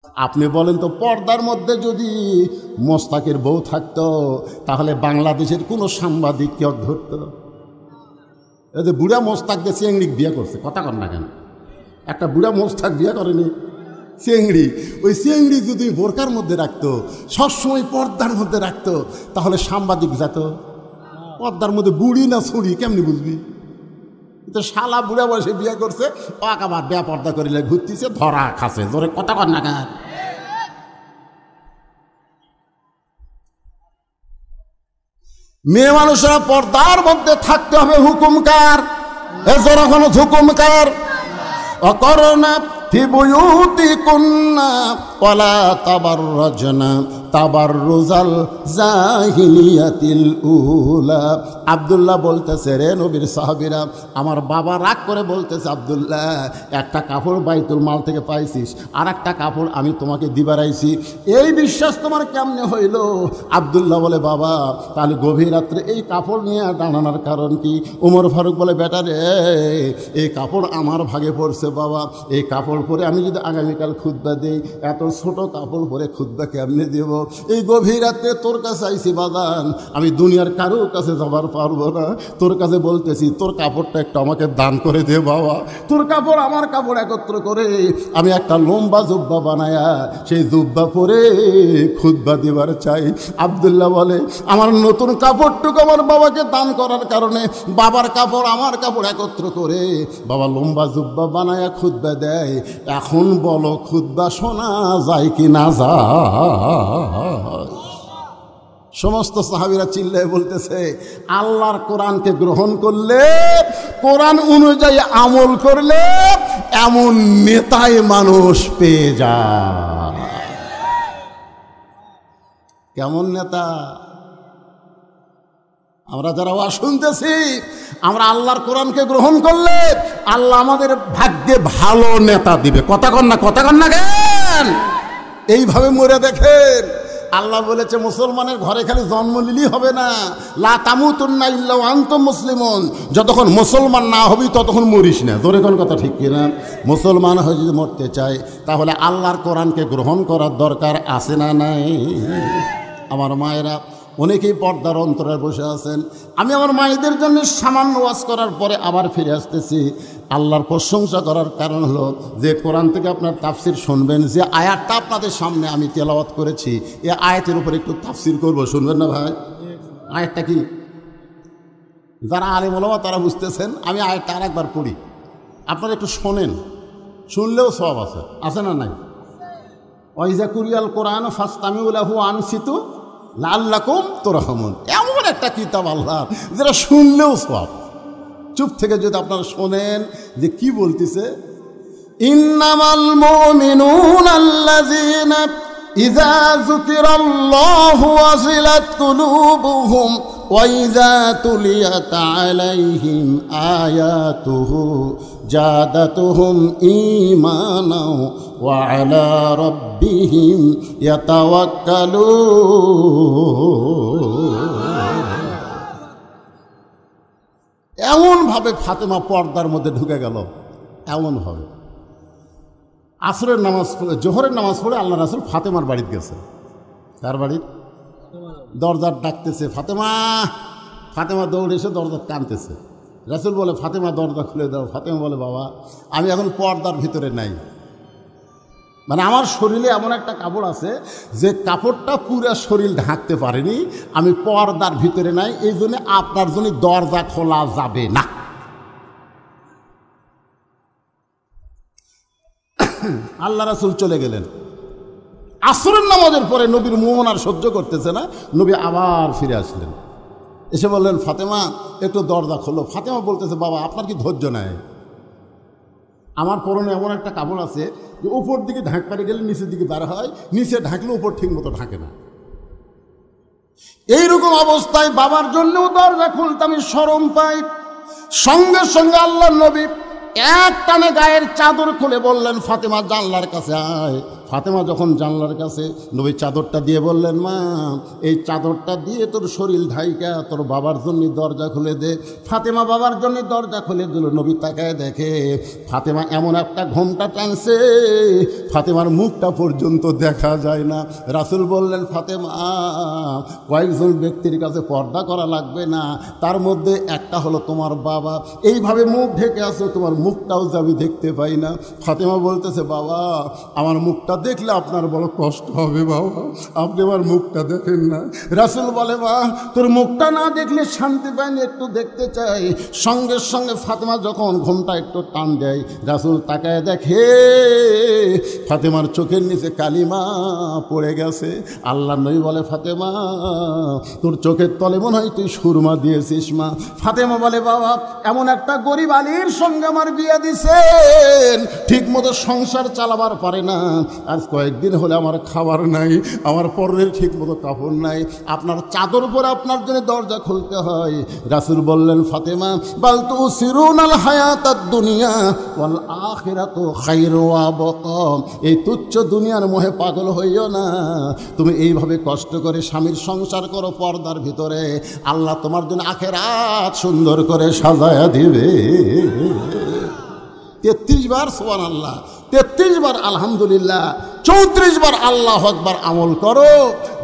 আপনি বলেন তো, পর্দার মধ্যে যদি মোস্তাকের বউ থাকতো তাহলে বাংলাদেশের কোনো সাংবাদিক কেউ ধরত? এই যে বুড়া মোস্তাককে চেংড়ি বিয়ে করছে, কথা কর না কেন? একটা বুড়া মোস্তাক বিয়ে করেনি, চেংড়ি। ওই চেংড়ি যদি বোরকার মধ্যে রাখতো, সবসময় পর্দার মধ্যে রাখতো, তাহলে সাংবাদিক যেত? পর্দার মধ্যে বুড়ি না ছুড়ি কেমনি বুঝবি? তো শালা বুড়া বয়সে বিয়ে করছে, আবার বেয়া পর্দা করিলে ঘুরতেছে, ধরা খাসে, জোরে কথা কর না কেন? মেয়ে মানুষেরা পর্দার মধ্যে থাকতে হবে, হুকুমকার এজন্য কোনো হুকুমকার অকরনা ফি বুয়ুতিকুন্না ওয়ালা তাবাররাজনা তাবাররুজাল জাহিলিয়াতিল উলা। আব্দুল্লাহ বলতেছে, রে নবীর সাহাবীরা, আমার বাবা রাগ করে বলতেছে, আব্দুল্লাহ একটা কাপড় বাইতুল মাল থেকে পাইছিস, আর একটা কাপড় আমি তোমাকে দিবারাইছি, এই বিশ্বাস তোমার কেমনে হইল? আব্দুল্লাহ বলে, বাবা তাহলে গভীর রাত্রে এই কাপড় নিয়ে দাঁড়ানোর কারণ কি? উমর ফারুক বলে, বেটা রে, এই কাপড় আমার ভাগে পড়ছে বাবা, এই কাপড় পরে আমি যদি আগামীকাল খুতবা দেই, এত ছোট কাপড় পরে খুতবা কেমনে দেব? এই গভীর রাত্রে তোর কাছে আইছি বাজান, আমি দুনিয়ার কারোর কাছে যাবার পারবো না, তোর কাছে বলতেছি তোর কাপড়টা একটু আমাকে দান করে দে বাবা। তোর কাপড় আমার কাপড় একত্র করে আমি একটা লম্বা জুব্বা বানায়া সেই জুব্বা পরে খুতবা দিবার চাই। আব্দুল্লাহ বলে, আমার নতুন কাপড়টুকু আমার বাবাকে দান করার কারণে বাবার কাপড় আমার কাপড় একত্র করে বাবা লম্বা জুব্বা বানায়া খুতবা দেয়। এখন বলো খুতবা শোনা যায় কি না যায়? সমস্ত সাহাবীরা চিল্লায় বলতেছে, আল্লাহর কোরআনকে গ্রহণ করলে, কোরআন অনুযায়ী আমল করলে এমন নেতাই মানুষ পেয়ে যায়। কেমন নেতা? আমরা যারা ওয়াজ শুনতেছি, আমরা আল্লাহর কোরআনকে গ্রহণ করলে আল্লাহ আমাদের ভাগ্যে ভালো নেতা দিবে। কথা কন না, কথা কন না কেন? এইভাবে মরে দেখেন। আল্লাহ বলেছে, মুসলমানের ঘরে খালি জন্ম নিলেই হবে না, লা তামুতুন্না ইল্লা ওয়া আনতুম মুসলিমুন, যতক্ষণ মুসলমান না হবি ততক্ষণ মরিস না। জোরে কোন কথা ঠিক কিনা? মুসলমান হয়ে যদি মরতে চায় তাহলে আল্লাহর কোরআনকে গ্রহণ করার দরকার আছে না নাই? আমার মায়েরা অনেকেই পর্দার অন্তরে বসে আছেন। আমি আমার মায়েদের জন্য সামান্য ওয়াজ করার পরে আবার ফিরে আসতেছি। আল্লাহর প্রশংসা করার কারণ হলো যে কোরআন থেকে আপনার তাফসির শুনবেন, যে আয়াতটা আপনাদের সামনে আমি তেলাওয়াত করেছি, এই আয়াতের উপরে একটু তাফসির করবো, শুনবেন না ভাই? আয়াতটা কি? যারা আলেম ওলামা তারা বুঝতেছেন, আমি আয়াতটা আর একবার পড়ি, আপনারা একটু শোনেন, শুনলেও সওয়াব আছে, আছে না নাই? ওয়াইজা কুরিয়াল কোরআন ফাসতামিউ লাহু আনসিতু লাআল্লাকুম তুরহামুন। এমন একটা কিতাব আল্লাহ যেটা শুনলেও সওয়াব। চুপ থেকে যদি আপনারা শোনেন যে কি বলতেছে, ইন্নামাল মুমিনুনা আল্লাযীনা ইযা যুকিরাল্লাহু ওয়াজিলাত কুলুবুহুম ওয়া ইযা তুলিয়াত আলাইহিম আয়াতুহু জাদাতুহুম ঈমানাও ওয়া আলা রাব্বিহিম ইয়াতাওয়াক্কালুন। এমনভাবে ফাতেমা পর্দার মধ্যে ঢুকে গেল, এমনভাবে। আসরের নামাজ পড়ে, জোহরের নামাজ পড়ে আল্লাহ রাসূল ফাতেমার বাড়িতে গেছে। তার বাড়ির দরজার ডাকতেছে, ফাতেমা। ফাতেমা দৌড়ে এসে দরজা টানতেছে। রাসূল বলে, ফাতেমা দরজা খুলে দাও। ফাতেমা বলে, বাবা আমি এখন পর্দার ভিতরে নাই, মানে আমার শরীরে এমন একটা কাপড় আছে যে কাপড়টা পুরো শরীর ঢাকতে পারেনি, আমি পর্দার ভিতরে নাই, এই জন্য আপনার জন্য দরজা খোলা যাবে না। আল্লাহ রাসূল চলে গেলেন। আসরের নামাজের পরে নবীর মন আর সহ্য করতেছে না, নবী আবার ফিরে আসলেন। এসে বললেন, ফাতেমা একটু দরজা খোলো। ফাতেমা বলতেছে, বাবা আপনার কি ধৈর্য নাই? আমার পরনে এমন একটা কাপড় আছে যে উপর দিকে ঢাকপারে গেলে নিচের দিকে বার হয়, নিচে ঢাকলে উপর ঠিক মতো ঢাকে না। এইরকম অবস্থায় বাবার জন্যও দরজা খুলতে আমি শরম পাই। সঙ্গে সঙ্গে আল্লাহর নবী এক টানে গায়ের চাদর খুলে বললেন, ফাতেমা জানলার কাছে আয়। ফাতেমা যখন জানলার কাছে নবী চাদরটা দিয়ে বললেন, মা এই চাদরটা দিয়ে তোর শরীর ঢাইকা তোর বাবার জন্য দরজা খুলে দে। ফাতেমা বাবার জন্য দরজা খুলে দিল। নবী তাকায় দেখে ফাতেমা এমন একটা ঘোমটা টানছে, ফাতেমার মুখটা পর্যন্ত দেখা যায় না। রাসূল বললেন, ফাতেমা কয়েকজন ব্যক্তির কাছে পর্দা করা লাগবে না, তার মধ্যে একটা হলো তোমার বাবা। এইভাবে মুখ ঢেকে আছো, তোমার মুখটাও যে আমি দেখতে পাই না। ফাতেমা বলতেছে, বাবা আমার মুখটা দেখলে আপনার বড় কষ্ট হবে, বাবা আপনি আমার মুখটা দেখেন না। রাসূল বলে, মা তোর মুখটা না দেখলে শান্তি পাইনি, একটু দেখতে চাই। সঙ্গে সঙ্গে ফাতেমা যখন ঘোমটা একটু টান দেয়, রাসূল তাকায় দেখে ফাতেমার চোখের নিচে কালিমা পড়ে গেছে। আল্লাহ নবী বলে, ফাতেমা তোর চোখের তলে মনে হয় তুই সুরমা দিয়েছিস মা। ফাতেমা বলে, বাবা এমন একটা গরিব আলীর সঙ্গে আমার বিয়ে দিছেন, ঠিক মতো সংসার চালাবার পারে না, আজ কয়েকদিন হলে আমার খাবার নাই, আমার পরের ঠিক মতো কাপড় নাই, আপনার চাদর পরে আপনার জন্য দরজা খুলতে হয়। রাসূল বললেন, ফাতেমা বাল তুসিরুনাল হায়াতাদ দুনিয়া ওয়াল আখিরাতু খায়রু ওয়া আবকা। এই তুচ্ছ দুনিয়ার মোহে পাগল হইও না, তুমি এইভাবে কষ্ট করে স্বামীর সংসার করো পর্দার ভিতরে, আল্লাহ তোমার জন্য আখিরাত সুন্দর করে সাজায়া দিবে। 33 বার সুবহানাল্লাহ, 33 বার আলহামদুলিল্লাহ, 34 বার আল্লাহু আকবার আমল করো।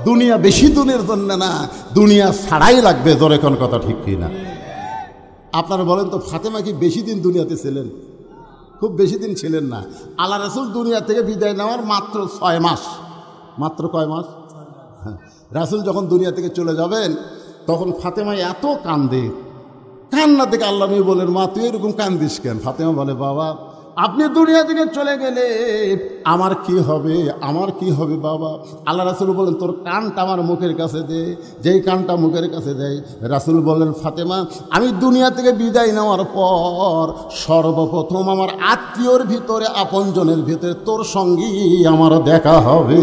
দুনিয়া বেশি দিনের জন্য না, দুনিয়া ছাড়াই লাগবে। জোরে কোন কথা ঠিক কি না? আপনারা বলেন তো, ফাতেমা কি বেশি দিন দুনিয়াতে ছিলেন? খুব বেশি দিন ছিলেন না। আল্লাহ রাসূল দুনিয়া থেকে বিদায় নেওয়ার মাত্র 6 মাস। মাত্র কয় মাস? রাসূল যখন দুনিয়া থেকে চলে যাবেন তখন ফাতেমা এত কান্দে, কান্না থেকে আল্লাহ নবী বলেন, মা তুই এরকম কান্দিস কেন? ফাতেমা বলে, বাবা আপনি দুনিয়া থেকে চলে গেলে আমার কি হবে, আমার কি হবে বাবা? আল্লাহ রাসূল বলেন, তোর কানটা আমার মুখের কাছে দে। যেই কানটা মুখের কাছে দেয়, রাসূল বললেন, ফাতেমা আমি দুনিয়া থেকে বিদায় নেওয়ার পর সর্বপ্রথম আমার আত্মীয়র ভিতরে, আপনজনের ভিতরে তোর সঙ্গী আমার দেখা হবে।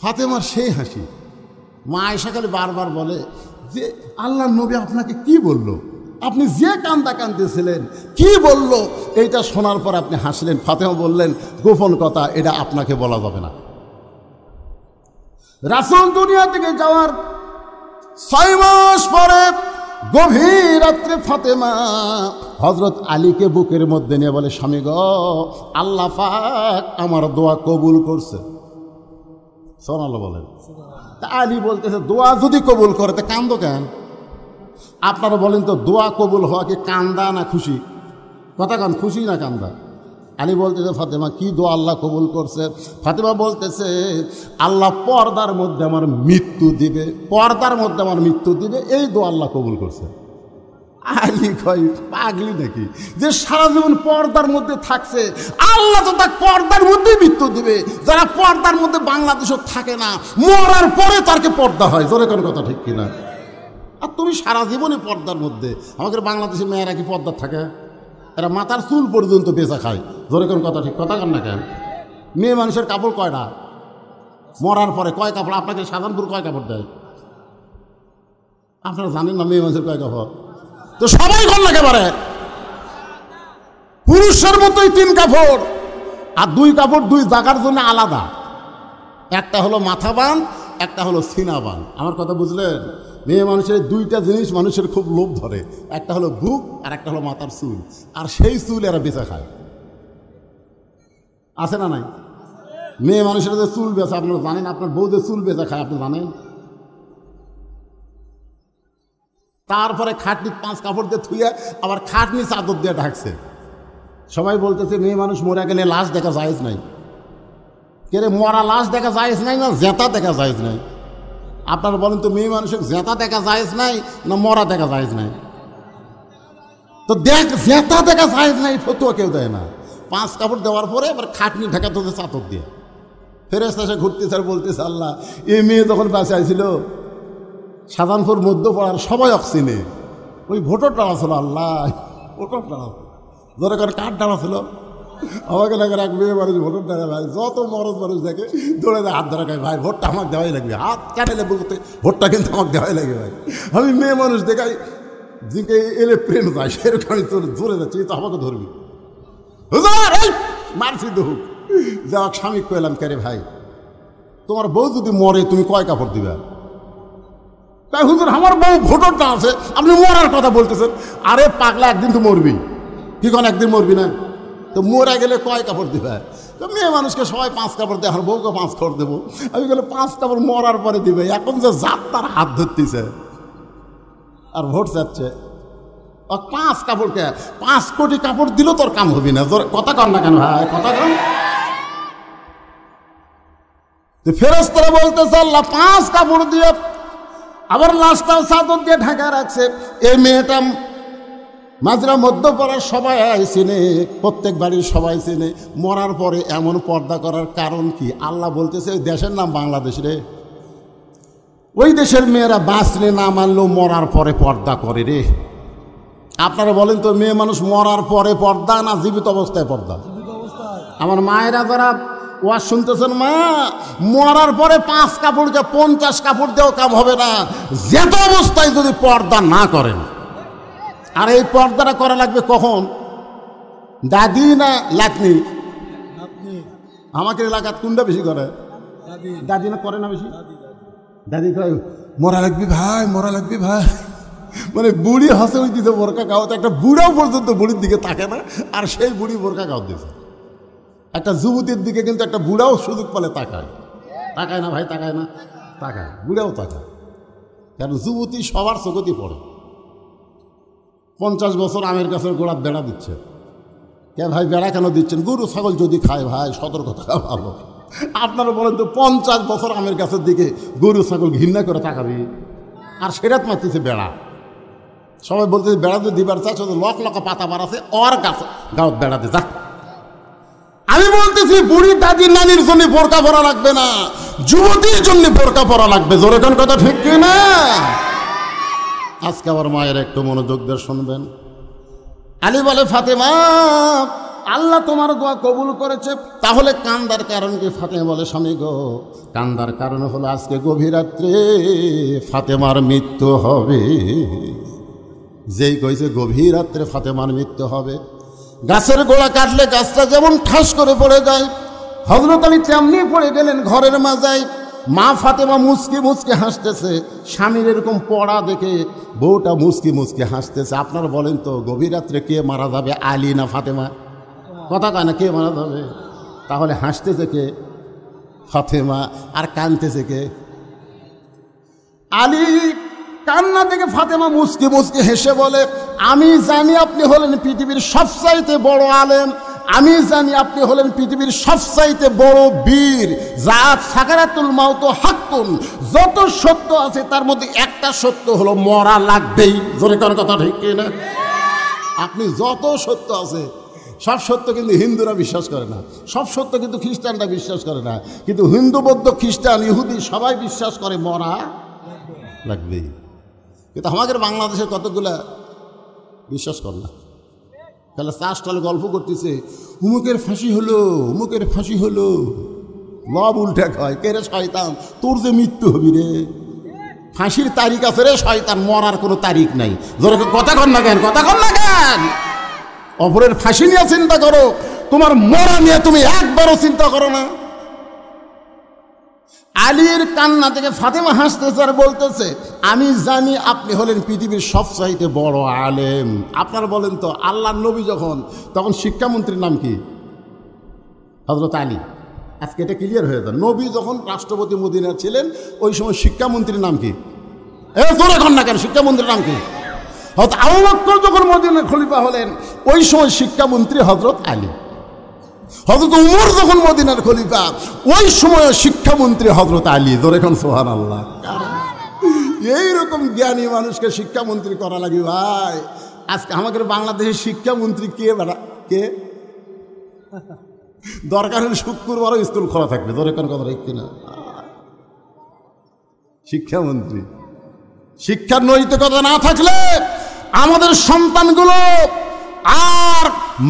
ফাতেমার সেই হাসি। মা আয়েশা খালি বারবার বলে যে, আল্লাহর নবী আপনাকে কি বলল? আপনি যে কান্দা কাঁদতেছিলেন কি বলল? এইটা শোনার পর আপনি হাসলেন। ফাতেমা বললেন, গোপন কথা, এটা আপনাকে বলা যাবে না। রাসূল দুনিয়া থেকে যাওয়ার 6 মাস পরে গভীর রাত্রে ফাতেমা হযরত আলীকে বুকের মধ্যে নিয়ে বলে, স্বামী গো, আল্লাহ পাক আমার দোয়া কবুল করছে। সুবহানাল্লাহ বলেন। তা আলী বলতেছে, দোয়া যদি কবুল করে তা কান্দো কেন? আপনারা বলেন তো, দোয়া কবুল হওয়া কি কান্দা না খুশি? কথা কান, খুশি না কান্দা? আলী বলতেছে, ফাতেমা কি দোয়া আল্লাহ কবুল করছে? ফাতেমা বলতেছে, আল্লাহ পর্দার মধ্যে আমার মৃত্যু দিবে, পর্দার মধ্যে আমার মৃত্যু দিবে, এই দোয়া আল্লাহ কবুল করছে। আলী কয়, পাগলি নাকি যে সারা জীবন পর্দার মধ্যে থাকছে, আল্লাহ তো তার পর্দার মধ্যেই মৃত্যু দিবে। যারা পর্দার মধ্যে বাংলাদেশও থাকে না, মরার পরে তারকে পর্দা হয়। জোরে কোন কথা ঠিক কিনা? আর তুমি সারা জীবনে পর্দার মধ্যে। আমাদের বাংলাদেশের মেয়েরা কি পর্দা থাকে? এরা মাথার চুল পর্যন্ত বেচা খায়। জোরে কোন কথা ঠিক? কথা কান না কেন? মেয়ে মানুষের কাপড় কয়টা? মরার পরে কয় কাপড়? আপনাকে সাধারণপুর কয় কাপড় দেয়? আপনারা জানেন না মেয়ে মানুষের কয় কাপড়? তো সবাই কর না একেবারে পুরুষের মতোই 3 কাপড়, আর 2 কাপড় 2 জায়গার জন্য আলাদা। একটা হলো মাথা বান, একটা হলো সিনা বান। আমার কথা বুঝলেন? মেয়ে মানুষের 2টা জিনিস মানুষের খুব লোভ ধরে, একটা হলো বুক আর একটা হলো মাথার চুল। আর সেই চুল এরা বেচা খায়। আছে না নাই? মেয়ে মানুষের যে চুল বেচা, আপনারা জানেন? আপনার বউ যে চুল বেচা খায়, আপনি জানেন? তারপরে খাটনি 5 কাপড় দিয়ে থুয়ে আবার খাটনি চাদর দিয়ে ঢাকছে। সবাই বলতেছে মেয়ে মানুষ মরে গেলে লাশ দেখা জায়েজ নাই। কে রে, মরা লাশ দেখা জায়েজ নাই না জেতা দেখা জায়েজ নাই? আপনারা বলেন তো, মেয়ে মানুষের জেতা দেখা জায়েজ নাই না মরা দেখা জায়েজ নাই? তো দেখ, জেতা দেখা জায়েজ নাই ফতোয়া কেউ দেয় না। 5 কাপড় দেওয়ার পরে আবার খাটনি ঢাকাতে হচ্ছে চাদর দিয়ে। ফেরেশতা এসে ঘুরতেছে আর বলতেছে, আল্লাহ এই মেয়ে যখন বাঁচে আইছিল সাধারণপুর মধ্যপাড়ার সবাই অক্সিনে ওই ভোটার টানা ছিল। আল্লাহ, ভোটার টানা ধরে করে কাঠ টানা ছিল। আমাকে লাগে এক মেয়ে মানুষ ভোটার টানা, ভাই যত মরদ মানুষ দেখে দৌড়ে দেয়, হাত ধরা খায়, ভাই ভোটটা আমাকে দেওয়াই লাগবে, হাত কাটালে বলতে ভোটটা কিন্তু আমাকে দেওয়াই লাগবে। ভাই আমি মেয়ে মানুষ দেখাই জিকে এলে প্রেম যায়, সেরকম আমি জোরে যাচ্ছি, তো আমাকে ধরবি মারছি দুঃখ। যাক স্বামী কইলাম, কে রে ভাই, তোমার বউ যদি মরে তুমি কয় কাপড় দিবে? তাই হুজুর আমার বউ ভোটরটা আছে, আপনি মরার কথা বলতেছেন। আরে পাগলা, একদিন তো মরবি, কি কোন একদিন মরবি না? তো মরে গেলে কয় কাপড় দিবে? তো মেয়ে মানুষকে সবাই 5 কাপড় দেয়, আর বউকে 5 কাপড় দেবো। আমি গেলে 5 কাপড় মরার পরে দিবে। এখন যে জাত তার হাত ধরতেছে আর ভোট চাচ্ছে, 5 কাপড়কে 5 কোটি কাপড় দিলেও তোর কাম হবি না। কথা কন না কেন ভাই, কথা কন। ফেরেশতারা বলতেছে আল্লাহ 5 কাপড় দিয়ে, আবার লাশটাও চাদর দিয়ে ঢাকা রাখছে। এই মেয়েটা মাজরা মধ্যপাড়ার সবাই চেনে, প্রত্যেক বাড়ির সবাই চেনে। মরার পরে এমন পর্দা করার কারণ কি? আল্লাহ বলতেছে ওই দেশের নাম বাংলাদেশ রে, ওই দেশের মেয়েরা বাঁচলে না মানলেও মরার পরে পর্দা করে রে। আপনারা বলেন তো, মেয়ে মানুষ মরার পরে পর্দা না জীবিত অবস্থায় পর্দা? আমার মায়েরা যারা ওয়াজ শুনতেছেন, মা মরার পরে 5 কাপড়কে 50 কাপড় দেওয়া কাম হবে না, যেত অবস্থায় যদি পর্দা না করেন। আর এই পর্দাটা করা লাগবে কখন? দাদি না লাতনি? আমাকে এলাকাত কোনটা বেশি করে? দাদি না করে না বেশি? দাদি কয় মরা লাগবি ভাই, মরা লাগবি ভাই। মানে বুড়ি হাসে ওই দিতে বোরকা গাওয়াতে, একটা বুড়াও পর্যন্ত বুড়ির দিকে তাকে না, আর সেই বুড়ি বোরকা গাও দিয়েছে। একটা যুবতীর দিকে কিন্তু একটা বুড়াও সুযোগ পেলে তাকায়। তাকায় না ভাই, তাকায় না? তাকায়, বুড়াও তাকায়। কারণ যুবতী সবার চোখতি পড়ে। 50 বছর আমের গাছের গোড়ার বেড়া দিচ্ছে। কে ভাই বেড়া কেন দিচ্ছেন? গরু ছাগল যদি খায় ভাই, সতর্ক থাকা ভালো। আপনারা বলেন তো, 50 বছর আমের গাছের দিকে গরু ছাগল ঘৃণা করে তাকাবি? আর সেরাত মারতেছে বেড়া। সবাই বলতেছে বেড়া যদি দিবার চাচ্ছে, লক লকা পাতা বাড়াছে ওর গাছ গাঁত বেড়াতে যা। আমি বলতেছি বুড়ি দাদি নানির জন্য বোরকা পরা লাগবে না, যুবতীর জন্য বোরকা পরা লাগবে। জোরে কোন কথা ঠিক কি না? আজকে আমার মায়ের একটু মনোযোগ দিয়ে শুনবেন। আলী বলে ফাতেমা, আল্লাহ তোমার দোয়া কবুল করেছে। তাহলে কান্দার কারণ কি? ফাতেমা বলে স্বামী গো, কান্দার কারণ হলো আজকে গভীর রাত্রে ফাতেমার মৃত্যু হবে। যেই কইছে গভীর রাত্রে ফাতেমার মৃত্যু হবে, গাছের গোড়া কাটলে গাছটা যেমন ঠাস করে পড়ে যায়, হযরত আলী তেমনি পড়ে গেলেন ঘরের মাজায়। মা ফাতেমা মুচকি মুচকি হাসতেছে, স্বামীর এরকম পড়া দেখে বউটা মুচকি মুচকি হাসতেছে। আপনারা বলেন তো, গভীর রাত্রে কে মারা যাবে, আলী না ফাতেমা? কথা কয় না, কে মারা যাবে? তাহলে হাসতেছে কে? ফাতেমা। আর কাঁদতেছে কে? আলী। কান্না থেকে ফাতেমা মুচকি মুচকি হেসে বলে, আমি জানি আপনি হলেন পৃথিবীর সবচাইতে বড় আলেম, আমি জানি আপনি হলেন পৃথিবীর সবচাইতে বড় বীর। জাত সাকারাতুল মাউত হাক্কুন, যত সত্য আছে তার মধ্যে একটা সত্য হলো মরা লাগবেই। জোরে কোন কথা ঠিক কি না? আপনি যত সত্য আছে সব সত্য কিন্তু হিন্দুরা বিশ্বাস করে না, সব সত্য কিন্তু খ্রিস্টানরা বিশ্বাস করে না, কিন্তু হিন্দু বৌদ্ধ খ্রিস্টান ইহুদি সবাই বিশ্বাস করে মরা লাগবেই। কিন্তু আমাদের বাংলাদেশে কতগুলা বিশ্বাস করে না। তাহলে চাষটালে গল্প করতেছে, উমুকের ফাঁসি হলো, উমুকের ফাঁসি হলো, লব উল্টে খায়। কে রে শয়তান, তোর যে মৃত্যু হবি রে, ফাঁসির তারিখ আছে রে শয়তান, মরার কোনো তারিখ নাই। ধরে কথা কন না কেন, কথা কন না কেন? অপরের ফাঁসি নিয়ে চিন্তা করো, তোমার মরা নিয়ে তুমি একবারও চিন্তা করো না। আলীর কান্না থেকে ফাতেমা হাসতেছে আর বলতেছে, আমি জানি আপনি হলেন পৃথিবীর সবচাইতে বড় আলেম। আপনারা বলেন তো, আল্লাহর নবী যখন, তখন শিক্ষামন্ত্রীর নাম কি? হযরত আলী। আজকে এটা ক্লিয়ার হয়ে যায়। নবী যখন রাষ্ট্রপতি মদিনায় ছিলেন, ওই সময় শিক্ষামন্ত্রীর নাম কি? জোরে কন না কেন, শিক্ষামন্ত্রীর নাম কি? হযরত আবু বকর যখন মদিনার খলিফা হলেন, ওই সময় শিক্ষামন্ত্রী হযরত আলী। হযরত উমর যখন মদিনার খলিফা, ওই সময় শিক্ষামন্ত্রী হযরত আলী। জোরে কোন সুবহানাল্লাহ। এইরকম জ্ঞানী মানুষকে শিক্ষামন্ত্রী করা লাগে ভাই। আজকে আমাদের বাংলাদেশের শিক্ষামন্ত্রী কে? কে? দরকার হলে শুক্রবারও স্কুল খোলা থাকবে। জোরে কোন কথা ঠিক কিনা? শিক্ষামন্ত্রী। শিক্ষার নৈতিকতা না থাকলে আমাদের সন্তানগুলো আর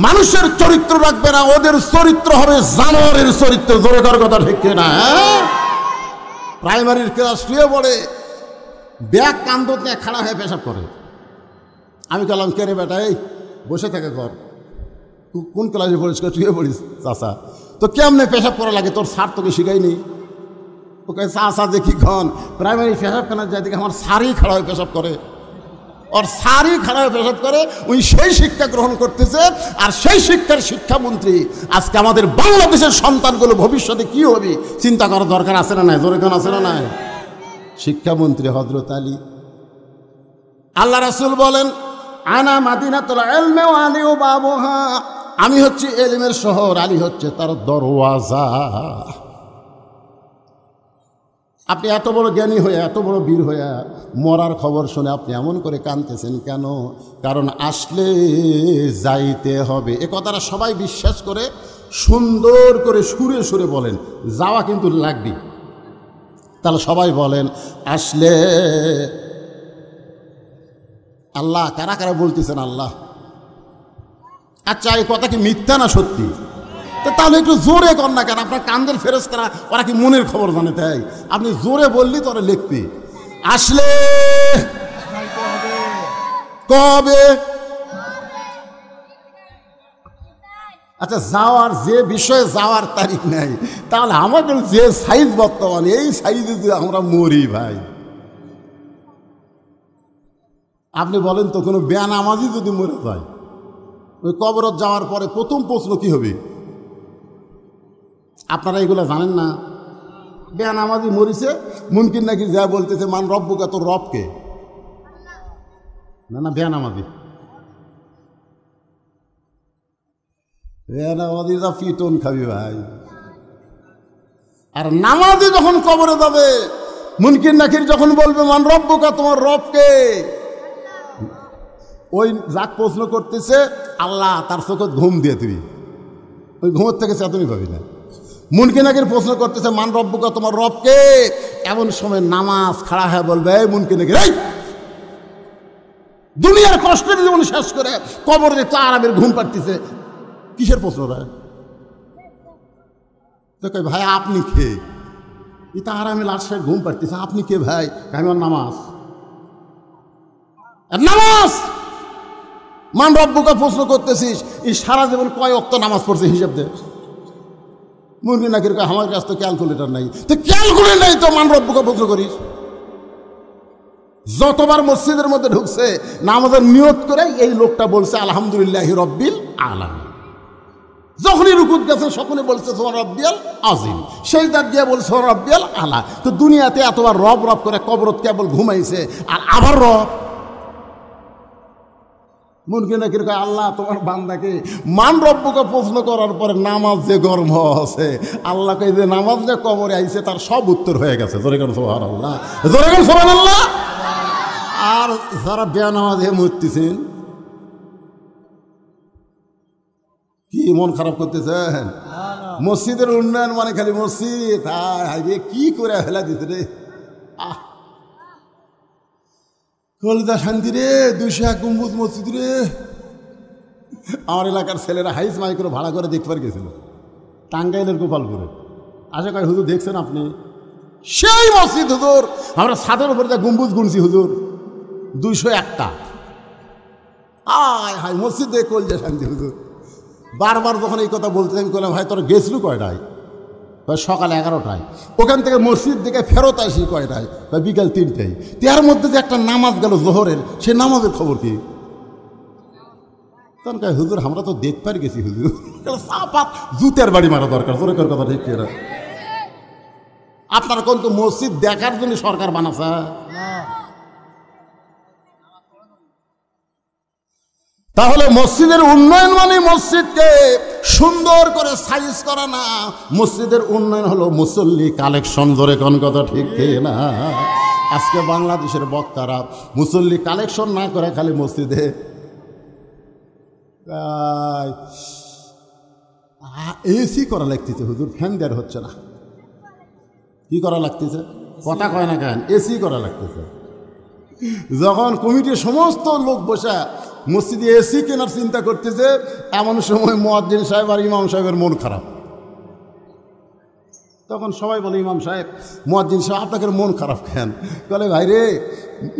মানুষের চরিত্র রাখবে না, ওদের চরিত্র হবে জানোয়ারের চরিত্র। জোরে কর কথা ঠিক না? প্রাইমারির ক্লাস শুয়ে পড়ে, ব্যাগ কান্দত নিয়ে খাড়া হয়ে পেশাব করে। আমি বললাম, কে রে বেটা, এই বসে থাকে ঘর, কোন ক্লাসে পড়িস? শুয়ে পড়িস চাচা। তো কেমনে পেশাব করা লাগে তোর স্যার তোকে শিখাইনি? ওকে চা দেখি খন প্রাইমারি পেশাবখানার যাই দেখি আমার স্যারই খাড়া হয়ে পেশাব করে, ওর স্যারই খাড়া হয়ে পেশাব করে, উনি সেই শিক্ষা গ্রহণ করতেছে। আর সেই শিক্ষার শিক্ষামন্ত্রী আজকে আমাদের বাংলাদেশের সন্তানগুলো ভবিষ্যতে কি হবে চিন্তা করার দরকার আছে না নাই? জোরে কোন আছে না নাই? শিক্ষামন্ত্রী হযরত আলী। আল্লাহ রাসূল বলেন, আনা মাদিনাতুল ইলমি ওয়া আলী বাবুহা, আমি হচ্ছে এলিমের শহর, আলী হচ্ছে তার দরওয়াজা। আপনি এত বড় জ্ঞানী হয়ে, এত বড় বীর হয়ে মরার খবর শুনে আপনি এমন করে কাঁদতেছেন কেন? কারণ আসলে যাইতে হবে। এ কথাটা সবাই বিশ্বাস করে সুন্দর করে সুরে সুরে বলেন, যাওয়া কিন্তু লাগবে। তাহলে সবাই বলেন আসলে। আল্লাহ কারা কারা বলতেছেন আল্লাহ? আচ্ছা, এই কথা কি মিথ্যা না সত্যি? তাহলে একটু জোরে কর না কেন? আপনার কান্দের ফেরেশতারা ওরা কি মনের খবর জানে? তাই আপনি জোরে বললি তো ওরা লিখবে। আসলে কবে? আচ্ছা, যাওয়ার যে বিষয়ে যাওয়ার তারিখ নাই, তাহলে আমাদের যে সাইজ বর্তমানে, এই সাইজে যে আমরা মরি ভাই। আপনি বলেন তো, কোনো বেনামাজি যদি মরে যায়, ওই কবরত যাওয়ার পরে প্রথম প্রশ্ন কি হবে? আপনারা এগুলো জানেন না? বেনামাজি মরিছে, মুনকির নাকি যা বলতেছে মান রব্বুকা, তোর রবকে। না না, বেনামাজি বেনামাজিরা পিটন খাবি ভাই। আর নামাজি যখন কবরে যাবে, মুনকির নাকির যখন বলবে মান রব্বুকা, তোমার রবকে, ওই যাক প্রশ্ন করতেছে আল্লাহ, তার চোখে ঘুম দিয়ে দিবি, ওই ঘুমের থেকে চেতনি পাবি না। মুনকির নাকির প্রশ্ন করতেছে মান রব্বুকা, তোমার রবকে, এমন সময় নামাজ খাড়া হয়ে বলবে এই মুনকির নাকির, এই দুনিয়ার কষ্টের জীবন শেষ করে কবরে তো আরামের ঘুম পাড়তেছে, কিসের প্রশ্ন রায়? তো কই ভাই আপনি কে? এটা আরামে লাশে ঘুম পাড়তেছে, আপনি কে ভাই? আমি নামাজ। নামাজ মান রব্বুকা প্রশ্ন করতেছিস, এই সারা জীবন কয় ওয়াক্ত নামাজ পড়ছে হিসাব দে। মুরগি নাকির আমার কাছে তো ক্যালকুলেটর নাই, তো ক্যালকুলেটর নাই তো মান রব্বুকা প্রশ্ন করিস? যতবার মসজিদের মধ্যে ঢুকছে নামাজের নিয়ত করে এই লোকটা বলছে আলহামদুলিল্লাহি রব্বিল আলামিন। যখনই রুকুত গেছে সকলে বলছে সুবহান রাব্বিয়াল আযীম, সেই দাঁত দিয়ে বলছে সুবহান রাব্বিয়াল আলা। তো দুনিয়াতে এতবার রব রব করে কবরত কেবল ঘুমাইছে, আর আবার রব। মুনকির নাকির কয় আল্লাহ তোমার বান্দাকে মান রব্বুকে প্রশ্ন করার পরে নামাজ যে গরম আছে, আল্লাহ কই যে নামাজ যে কবরে আইছে তার সব উত্তর হয়ে গেছে। জোরে কোন সুবহানাল্লাহ, জোরে কোন সুবহানাল্লাহ। আর যারা বেনামাজ হয়ে মরতেছেন, কি মন খারাপ করতেছেন? মসজিদের উন্নয়ন মানে খালি মসজিদ, কি করে ফেলা দিতে রে। কলতা শান্তি রে, 201 গম্বুজ মসজিদ রে। আমার এলাকার ছেলেরা হাইস মাইক্রো ভাড়া করে দেখবার গেছিল টাঙ্গাইলের গোপালপুরে। আশা করি হুজুর দেখছেন আপনি সেই মসজিদ? হুজুর আমরা ছাদের উপরে যা গম্বুজ গুনছি হুজুর, 201টা। আয় হায় মসজিদ দেখে কলতা শান্তি হুজুর। বারবার যখন এই কথা বলতে আমি বললাম ভাই তোর গেছলু কয়টায়? সকাল 11টায়। ওখান থেকে মসজিদ দিকে ফেরত আসি কয়টায়? বিকাল 3টায়। তার মধ্যে যে একটা নামাজ গেল জোহরের, সে নামাজের খবর কি? তখন কয় হুজুর আমরা তো দেখবার গেছি হুজুর। সাপাত জুতের বাড়ি মারা দরকার। তোর কথা ঠিক কিনা? আপনার কোন তো মসজিদ দেখার জন্য সরকার বানাচ্ছে? তাহলে মসজিদের উন্নয়ন মানে মসজিদকে সুন্দর করে সাইজ করা না, মসজিদের উন্নয়ন হলো মুসল্লি কালেকশন। ধরে কোন কথা ঠিক না? আজকে বাংলাদেশের বক্তারা মুসল্লি কালেকশন না করে খালি মসজিদে এসি করা লাগতেছে হুজুর, ফ্যান দেওয়ার হচ্ছে না। কি করা লাগতেছে? কথা কয় না কেন? এসি করা লাগতেছে। যখন কমিটির সমস্ত লোক বসে মসজিদে এসি কেনার চিন্তা করতেছে, এমন সময় মুয়াজ্জিন সাহেব আর ইমাম সাহেবের মন খারাপ। তখন সবাই বলে ইমাম সাহেব, মুয়াজ্জিন সাহেব আপনাকে মন খারাপ কেন? বলে ভাই রে,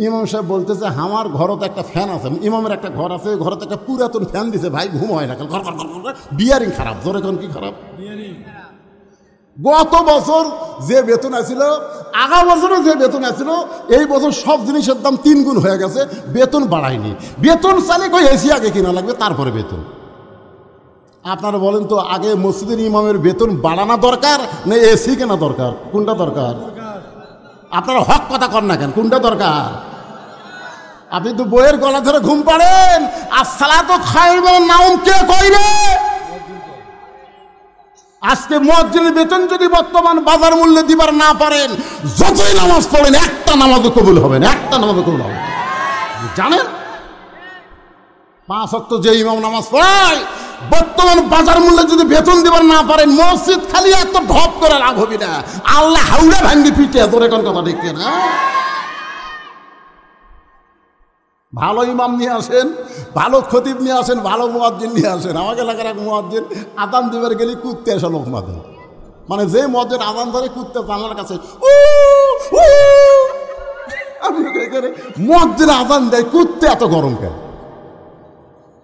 ইমাম সাহেব বলতেছে আমার ঘরও তো একটা ফ্যান আছে, ইমামের একটা ঘর আছে, ঘরে তো একটা পুরাতন ফ্যান দিছে ভাই, ঘুম হয় না, ঘর ঘর ঘর বিয়ারিং খারাপ। ধরে কোন কি খারাপ? গত বছর যে বেতন আসছিল, আগা বছরও যে বেতন আসছিল, এই বছর সব জিনিসের দাম 3 গুণ হয়ে গেছে, বেতন বাড়ায়নি। বেতন চালে কই এসি আগে কিনা লাগবে, তারপরে বেতন। আপনারা বলেন তো, আগে মসজিদের ইমামের বেতন বাড়ানো দরকার না এসি কেনা দরকার? কোনটা দরকার? আপনারা হক কথা কর না কেন? কোনটা দরকার? আপনি তো বইয়ের গলা ধরে ঘুম পাড়েন। আসসালাতু খায়রুন নাওম কে কইরে? আজকে মুয়াজ্জিনের বেতন যদি বর্তমান বাজার মূল্যে দিবার না পারেন, যতই নামাজ পড়েন একটা নামাজও কবুল হবে না, একটা নামাজও কবুল হবে না। জানেন 5 ওয়াক্ত যে ইমাম নামাজ পড়ায়, বর্তমান বাজার মূল্যে যদি বেতন দিবার না পারেন, মসজিদ খালি এত ঢপ করে লাভ হবে না। আল্লাহ হাউড়া ভাঙ্গি পিটে তোর এখন কথা ঠিক না। ভালো ইমাম নিয়ে আসেন, ভালো খতিব নিয়ে আসেন, ভালো মুয়াজ্জিন নিয়ে আসেন। আমাকে এলাকার এক মুয়াজ্জিন আদান দিবার গেলে কুত্তে আসে লোক মাঝে, মানে যে মুয়াজ্জিন আদান ধরে কুত্তে জানলার কাছে আমি মুয়াজ্জিন আদান দেয়, কুত্তে এত গরম কেন?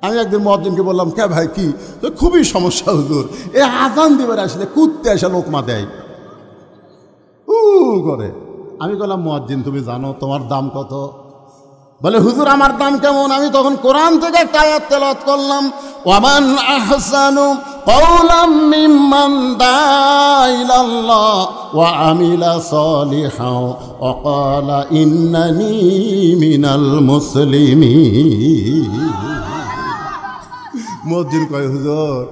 আমি একদিন মুয়াজ্জিনকে বললাম, কে ভাই কি? তো খুবই সমস্যা হুজুর, এ আদান দিবার আসলে কুত্তে এসে লোকমা দেয় করে। আমি বললাম, মুয়াজ্জিন তুমি জানো তোমার দাম কত? বলে, হুজুর আমার দাম কেমন? আমি তখন কোরআন থেকে একটা আয়াত তেলাওয়াত করলাম, ওয়ামান আহসানু কওলাম মিম্মান দাআ ইলাল্লাহ ওয়া আমিলা সলিহান ওয়া ক্বালা ইন্নানি মিনাল মুসলিমিন। মুয়াজ্জিন কয়, হুজুর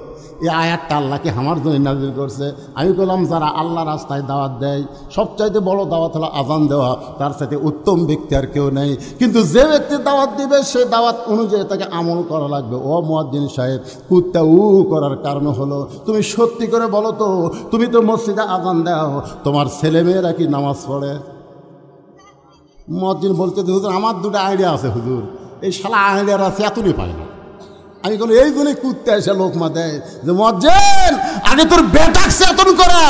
এই আয়াতটা আল্লাহ কি আমার জন্য নাযিল করছে? আমি বললাম, যারা আল্লাহ রাস্তায় দাওয়াত দেয়, সবচাইতে বড় দাওয়াত হলো আযান দেওয়া, তার সাথে উত্তম ব্যক্তি আর কেউ নেই। কিন্তু যে ব্যক্তি দাওয়াত দিবে, সে দাওয়াত অনুযায়ী তাকে আমল করা লাগবে। ও মুয়াজ্জিন সাহেব, কুত্তা করার কারণ হলো, তুমি সত্যি করে বলো তো, তুমি তো মসজিদে আযান দাও, তোমার ছেলেমেয়েরা কি নামাজ পড়ে? মুয়াজ্জিন বলতে, হুজুর আমার 2টা আইডিয়া আছে হুজুর, এই শালা আইডিয়ার আছে এতই পাই না। আমি কোনো এই জন্যই কুত্তে এসে লোকমা দেয় যে, মুয়াজ্জিন আগে তোর বেটাকে চেতন করা,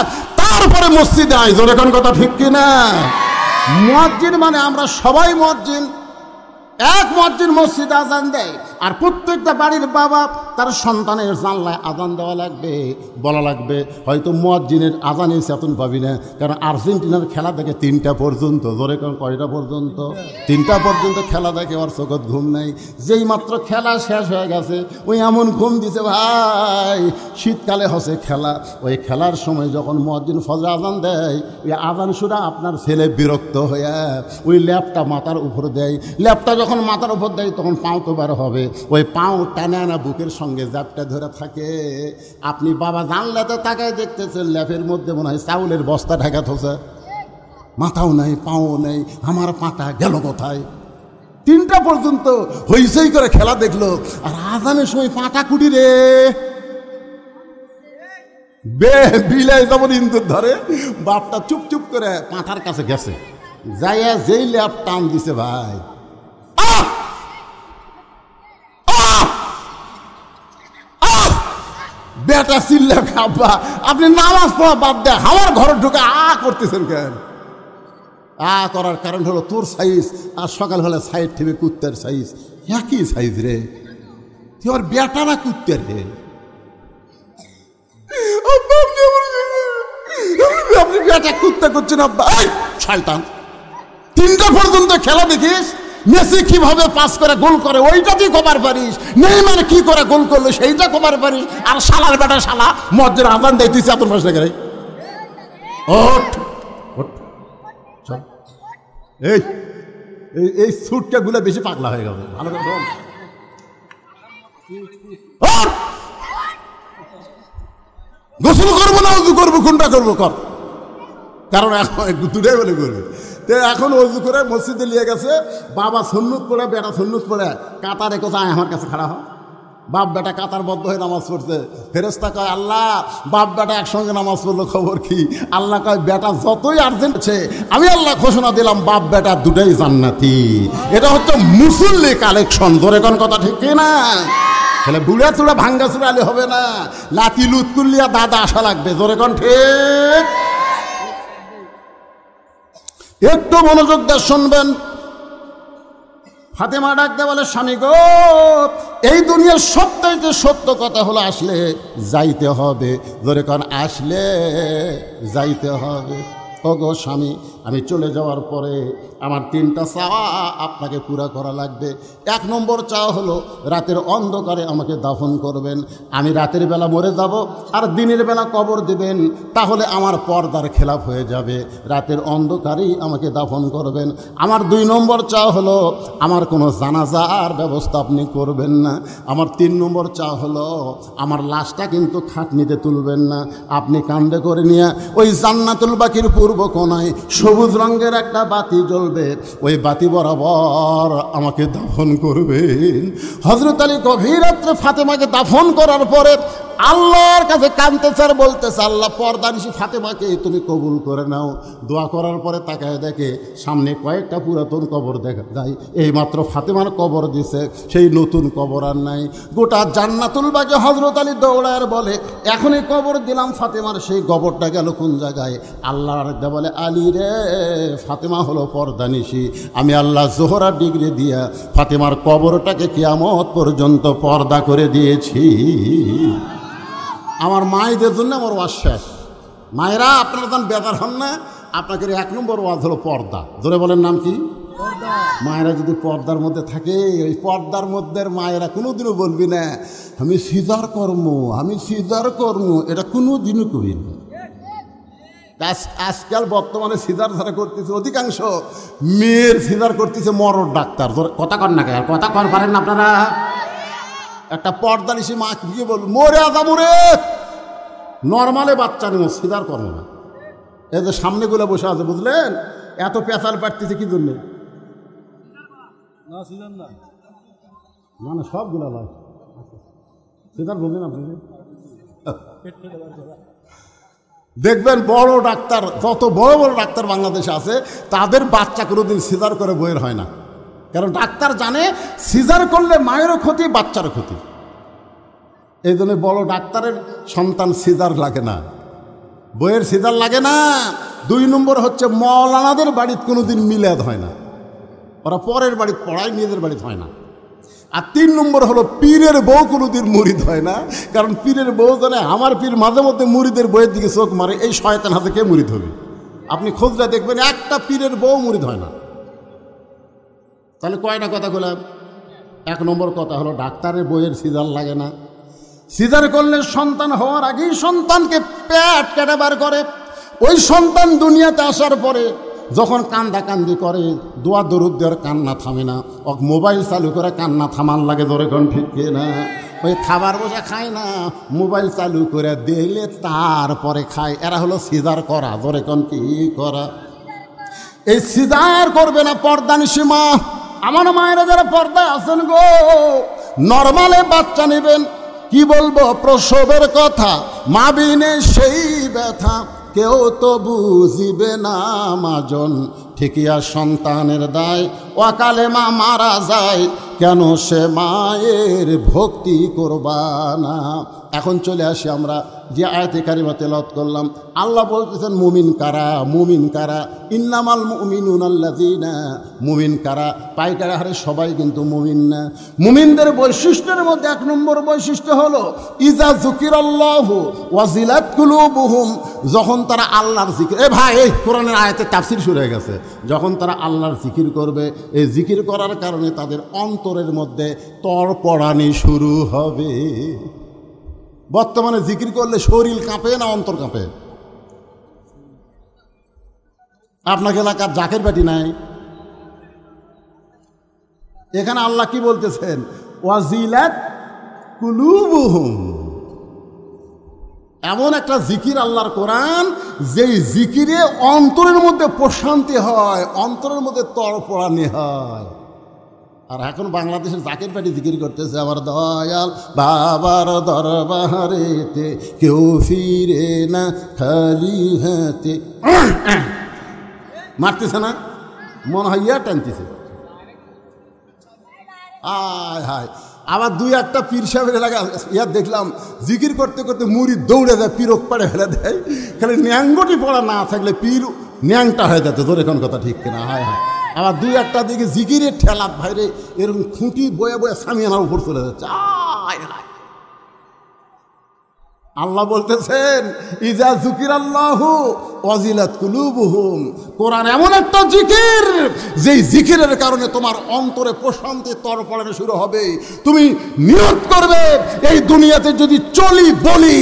তারপরে মসজিদে আয়। জোরে কোন কথা ঠিক কিনা? মুয়াজ্জিন মানে আমরা সবাই মুয়াজ্জিন। এক মুয়াজ্জিন মসজিদে আযান দেয়, আর প্রত্যেকটা বাড়ির বাবা তার সন্তানের জানলায় আযান দেওয়া লাগবে, বলা লাগবে। হয়তো মুয়াজ্জিনের আযানে চেতন পাবি না, কারণ আর্জেন্টিনার খেলা দেখে 3টা পর্যন্ত। জোরে কোন কয়টা পর্যন্ত? 3টা পর্যন্ত খেলা দেখে, ওর চোখত ঘুম নাই। যেই মাত্র খেলা শেষ হয়ে গেছে, ওই এমন ঘুম দিছে ভাই। শীতকালে হচ্ছে খেলা, ওই খেলার সময় যখন মুয়াজ্জিন ফজর আযান দেয়, ওই আযান শুনে আপনার ছেলে বিরক্ত হয়ে ওই ল্যাপটা মাথার উপর দেয়। ল্যাপটা যখন মাথার উপর দেয়, তখন পাও তো বার হবে, ওই পাও টানে আনা বুকের সঙ্গে জ্যাপটা ধরে থাকে। আপনি বাবা জানলাতে তাকায় দেখতেছেন, ল্যাপের মধ্যে মনে হয় চাউলের বস্তা ঢাকা থোছে, মাথাও নাই, পাও নেই। আমার পাটা গেল কোথায়? 3টা পর্যন্ত হইচই করে খেলা দেখলো, আর আজানের সময় পাটা কুটি রে বিলাই যেমন ইন্দুর ধরে, বাপটা চুপ চুপ করে পাঁঠার কাছে গেছে, যাইয়া যেই ল্যাপ টান দিছে ভাই, বেটা চিল্লা, খাবা আপনি নামাজ পড়া বাদ দেয় আমার ঘরে ঢুকে করতেছেন কেন? করার কারণ হলো তোর সাইজ আর সকালবেলা সাইড থেকে কুত্তার সাইজ একই সাইজ রে, তোর বেটা না কুত্তার রে। আপনি বেটা কুত্তা করছেন আব্বা, শয়তান। 3টা পর্যন্ত খেলা দেখিস, মেসি কিভাবে পাস করে গোল করে ওইটা তুই কবার পারিস, নেইমার কি করে গোল করলো সেইটা কবার পারিস, আর শালার বেটা শালা মসজিদে আযান দেয়, তুই চাতন বসে গেলে ওঠ ওঠ। এই এই সুটটা গুলো বেশি পাগলা হয়ে গেছে, ভালো করে শোন। গোসল করবো না উজু করবো, কোনটা করবো কর, কারণ এখন দুটাই বলে করবে। তো এখন অজু করে মসজিদে নিয়ে গেছে, বাবা সুন্নত পড়ে, বেটা সুন্নত পড়ে, কাতারে কোথায় আমার কাছে খাড়া হয়। বাপ বেটা কাতারবদ্ধ হয়ে নামাজ পড়ছে, ফেরেশতা কয় আল্লাহ বাপ বেটা একসঙ্গে নামাজ পড়লো খবর কি? আল্লাহ কয় বেটা যতই আর্জেন্ট আছে, আমি আল্লাহ ঘোষণা দিলাম বাপ বেটা দুটাই জান্নাতি। এটা হচ্ছে মুসল্লি কালেকশন। ধরে কোন কথা ঠিক না? তাহলে বুড়া চুড়া ভাঙ্গা চুড়ালে হবে না, লাতি লুত করলিয়া দাদা আসা লাগবে। জোরে কোন ঠিক? একটু মনোযোগ দিয়ে শুনবেন। ফাতেমা ডাকতে বলে, স্বামী গো, এই দুনিয়ার সবচাইতে সত্য কথা হলো আসলে যাইতে হবে। ধরে কারণ আসলে যাইতে হবে। ও গো স্বামী, আমি চলে যাওয়ার পরে আমার 3টা চাওয়া আপনাকে পুরা করা লাগবে। 1 নম্বর চাওয়া হলো রাতের অন্ধকারে আমাকে দাফন করবেন। আমি রাতের বেলা মরে যাব আর দিনের বেলা কবর দিবেন, তাহলে আমার পর্দার খেলাফ হয়ে যাবে। রাতের অন্ধকারেই আমাকে দাফন করবেন। আমার 2 নম্বর চাওয়া হলো আমার কোনো জানাজার ব্যবস্থা আপনি করবেন না। আমার 3 নম্বর চাওয়া হলো আমার লাশটা কিন্তু খাটনিতে তুলবেন না, আপনি কান্দে করে নিয়ে ওই জান্নাতুল বাকির পূর্ব কোণায় সবুজ রঙের একটা বাতি জ্বলবে, ওই বাতি বরাবর আমাকে দাফন করবেন। হযরত আলী গভীর রাত্রে ফাতেমাকে দাফন করার পরে আল্লাহর কাছে কাঁদতেছে আর বলতেছে, আল্লাহ পর্দানিশী ফাতেমাকে তুমি কবুল করে নাও। দোয়া করার পরে তাকায় দেখে সামনে কয়েকটা পুরাতন কবর দেখা যায়। এইমাত্র ফাতেমার কবর দিছে, সেই নতুন কবর আর নাই। গোটা জান্নাতুল বাকি হযরত আলী দৌড়ায় বলে, এখনই কবর দিলাম ফাতেমার, সেই কবরটা গেল কোন জায়গায়? আল্লাহর বলে, আলী রে, ফাতেমা হলো পর্দানিশী। আমি আল্লাহ জোহরা ডিগ্রি দিয়া ফাতেমার কবরটাকে কিয়ামত পর্যন্ত পর্দা করে দিয়েছি। আমার মায়েদের জন্য আমার ওয়াজ শেষ। মায়েরা, আপনারা যখন বেদার হন না, আপনাকে 1 নম্বর ওয়াজ হলো পর্দা। ধরে বলেন নাম কি? মায়েরা যদি পর্দার মধ্যে থাকে, ওই পর্দার মধ্যে মায়েরা কোনোদিনও বলবি না আমি সিজার কর্ম, আমি সিজার কর্ম, এটা কোনোদিনও করি না। আজকাল বর্তমানে সিজার যারা করতেছে অধিকাংশ মেয়ের সিজার করতেছে মরদ ডাক্তার। কথা কন না, কথা কন পারেন না আপনারা? একটা পর্দানিশী মা গিয়ে বল, মরে আদামরে নর্মালে বাচ্চা নেব, সিজার করবো না। এই যে সামনেগুলো বসে আছে, বুঝলেন? এত পেঁচাল পাঠতেছে কি জন্যে? না না, সবগুলো নয়, সিজার বুঝলেন আপনি? দেখবেন বড় ডাক্তার, যত বড় বড় ডাক্তার বাংলাদেশে আছে, তাদের বাচ্চা কোনোদিন সিজার করে বইয়ের হয় না। কারণ ডাক্তার জানে সিজার করলে মায়েরও ক্ষতি, বাচ্চারও ক্ষতি। এই জন্য বড় ডাক্তারের সন্তান সিজার লাগে না, বইয়ের সিজার লাগে না। 2 নম্বর হচ্ছে মৌলানাদের বাড়িতে কোনোদিন মিলাদ হয় না, ওরা পরের বাড়িতে পড়ায়, নিজের বাড়িতে হয় না। আর 3 নম্বর হলো পীরের বউ কোনোদিন মুরিদ হয় না, কারণ পীরের বউ জানে আমার পীর মাঝে মধ্যে মুরিদের বইয়ের দিকে চোখ মারে, এই শয়তান হাতে কে মুরিদ হবে? আপনি খোঁজলে দেখবেন একটা পীরের বউ মুরিদ হয় না। তাহলে কয়টা কথা বললাম? 1 নম্বর কথা হলো ডাক্তারের বইয়ের সিজার লাগে না। সিজার করলে সন্তান হওয়ার আগেই সন্তানকে পেট কেটে বার করে। ওই সন্তান দুনিয়াতে আসার পরে যখন কান্দাকান্দি করে, দোয়া দরুদ দেওয়ার কান্না থামে না, ও মোবাইল চালু করে কান্না থামান লাগে। ধরে কোন ঠিক না? ওই খাবার বসে খায় না, মোবাইল চালু করে দিলে তারপরে খায়। এরা হলো সিজার করা। ধরে কোন কি করা? এই সিজার করবে না পর্দানিশী মা। আমার মায়েরা যারা পর্দায় আছেন গো, নর্মালে বাচ্চা নেবেন, কি বলবো প্রসবের কথা, মা বিনে সেই ব্যথা কেউ তো বুঝিবে না মাজন। ঠিকিয়া সন্তানের দায়, অকালে মা মারা যায়, কেন সে মায়ের ভক্তি করবা না? এখন চলে আসি আমরা যে আয়াতে কারিমা তেলাওয়াত করলাম। আল্লাহ বলতেছেন মুমিন কারা, মুমিন কারা, ইন্নামাল মুমিনুনা আল্লাযিনা, মুমিন কারা? পাইকারি হারে সবাই কিন্তু মুমিন না। মুমিনদের বৈশিষ্ট্যের মধ্যে 1 নম্বর বৈশিষ্ট্য হলো ইজা যুকিরাল্লাহু ওয়াজিলাত কুলুবুহুম, যখন তারা আল্লাহর জিকির, ভাই এই কোরআনের আয়াতে তাফসীর শুরু হয়ে গেছে, যখন তারা আল্লাহর জিকির করবে, এই জিকির করার কারণে তাদের অন্তরের মধ্যে তড়পড়ানি শুরু হবে। বর্তমানে জিকির করলে শরীর কাঁপে না অন্তর কাঁপে? আপনাকে এলাকার জাকের বাটি নাই? এখানে আল্লাহ কি বলতেছেন? ওয়াজিলাত কুলুবুহুম, এমন একটা জিকির আল্লাহর কোরআন, যেই জিকিরে অন্তরের মধ্যে প্রশান্তি হয়, অন্তরের মধ্যে তড়পড়ানি হয়। আর এখন বাংলাদেশের জাকের পাটি জিকির করতেছে, আমার দয়াল বাবার দরবারেতে কেউ ফিরে না খালি হাতে, মারতেছে না, মনে হয় ইয়া টানতেছে। আয় হায়, আবার 2-1টা পীর সাহেবের এলাকা ইয়ার দেখলাম জিকির করতে করতে মুড়ি দৌড়ে যায়, পীরক পাড়ে ফেলে দেয়। খালি ন্যাঙ্গটি পড়া না থাকলে পীর ন্যাংটা হয়ে যেত। তোর এখন কথা ঠিক কিনা? হায় হায়, আবার দুই একটা দিকে জিকিরের ঠেলাত ভাইরে এরকম খুঁটি বয়ে বয়ে সামিয়ানার উপর চলে যাচ্ছে। আল্লাহ বলতেছেন ইজা যুকিরাল্লাহু ওয়াজিলাত কুলুবুহুম, কোরআন এমন একটা জিকির যেই জিকিরের কারণে তোমার অন্তরে প্রশান্তি তরপড়ানো শুরু হবে। তুমি নিয়ত করবে এই দুনিয়াতে যদি চলি বলি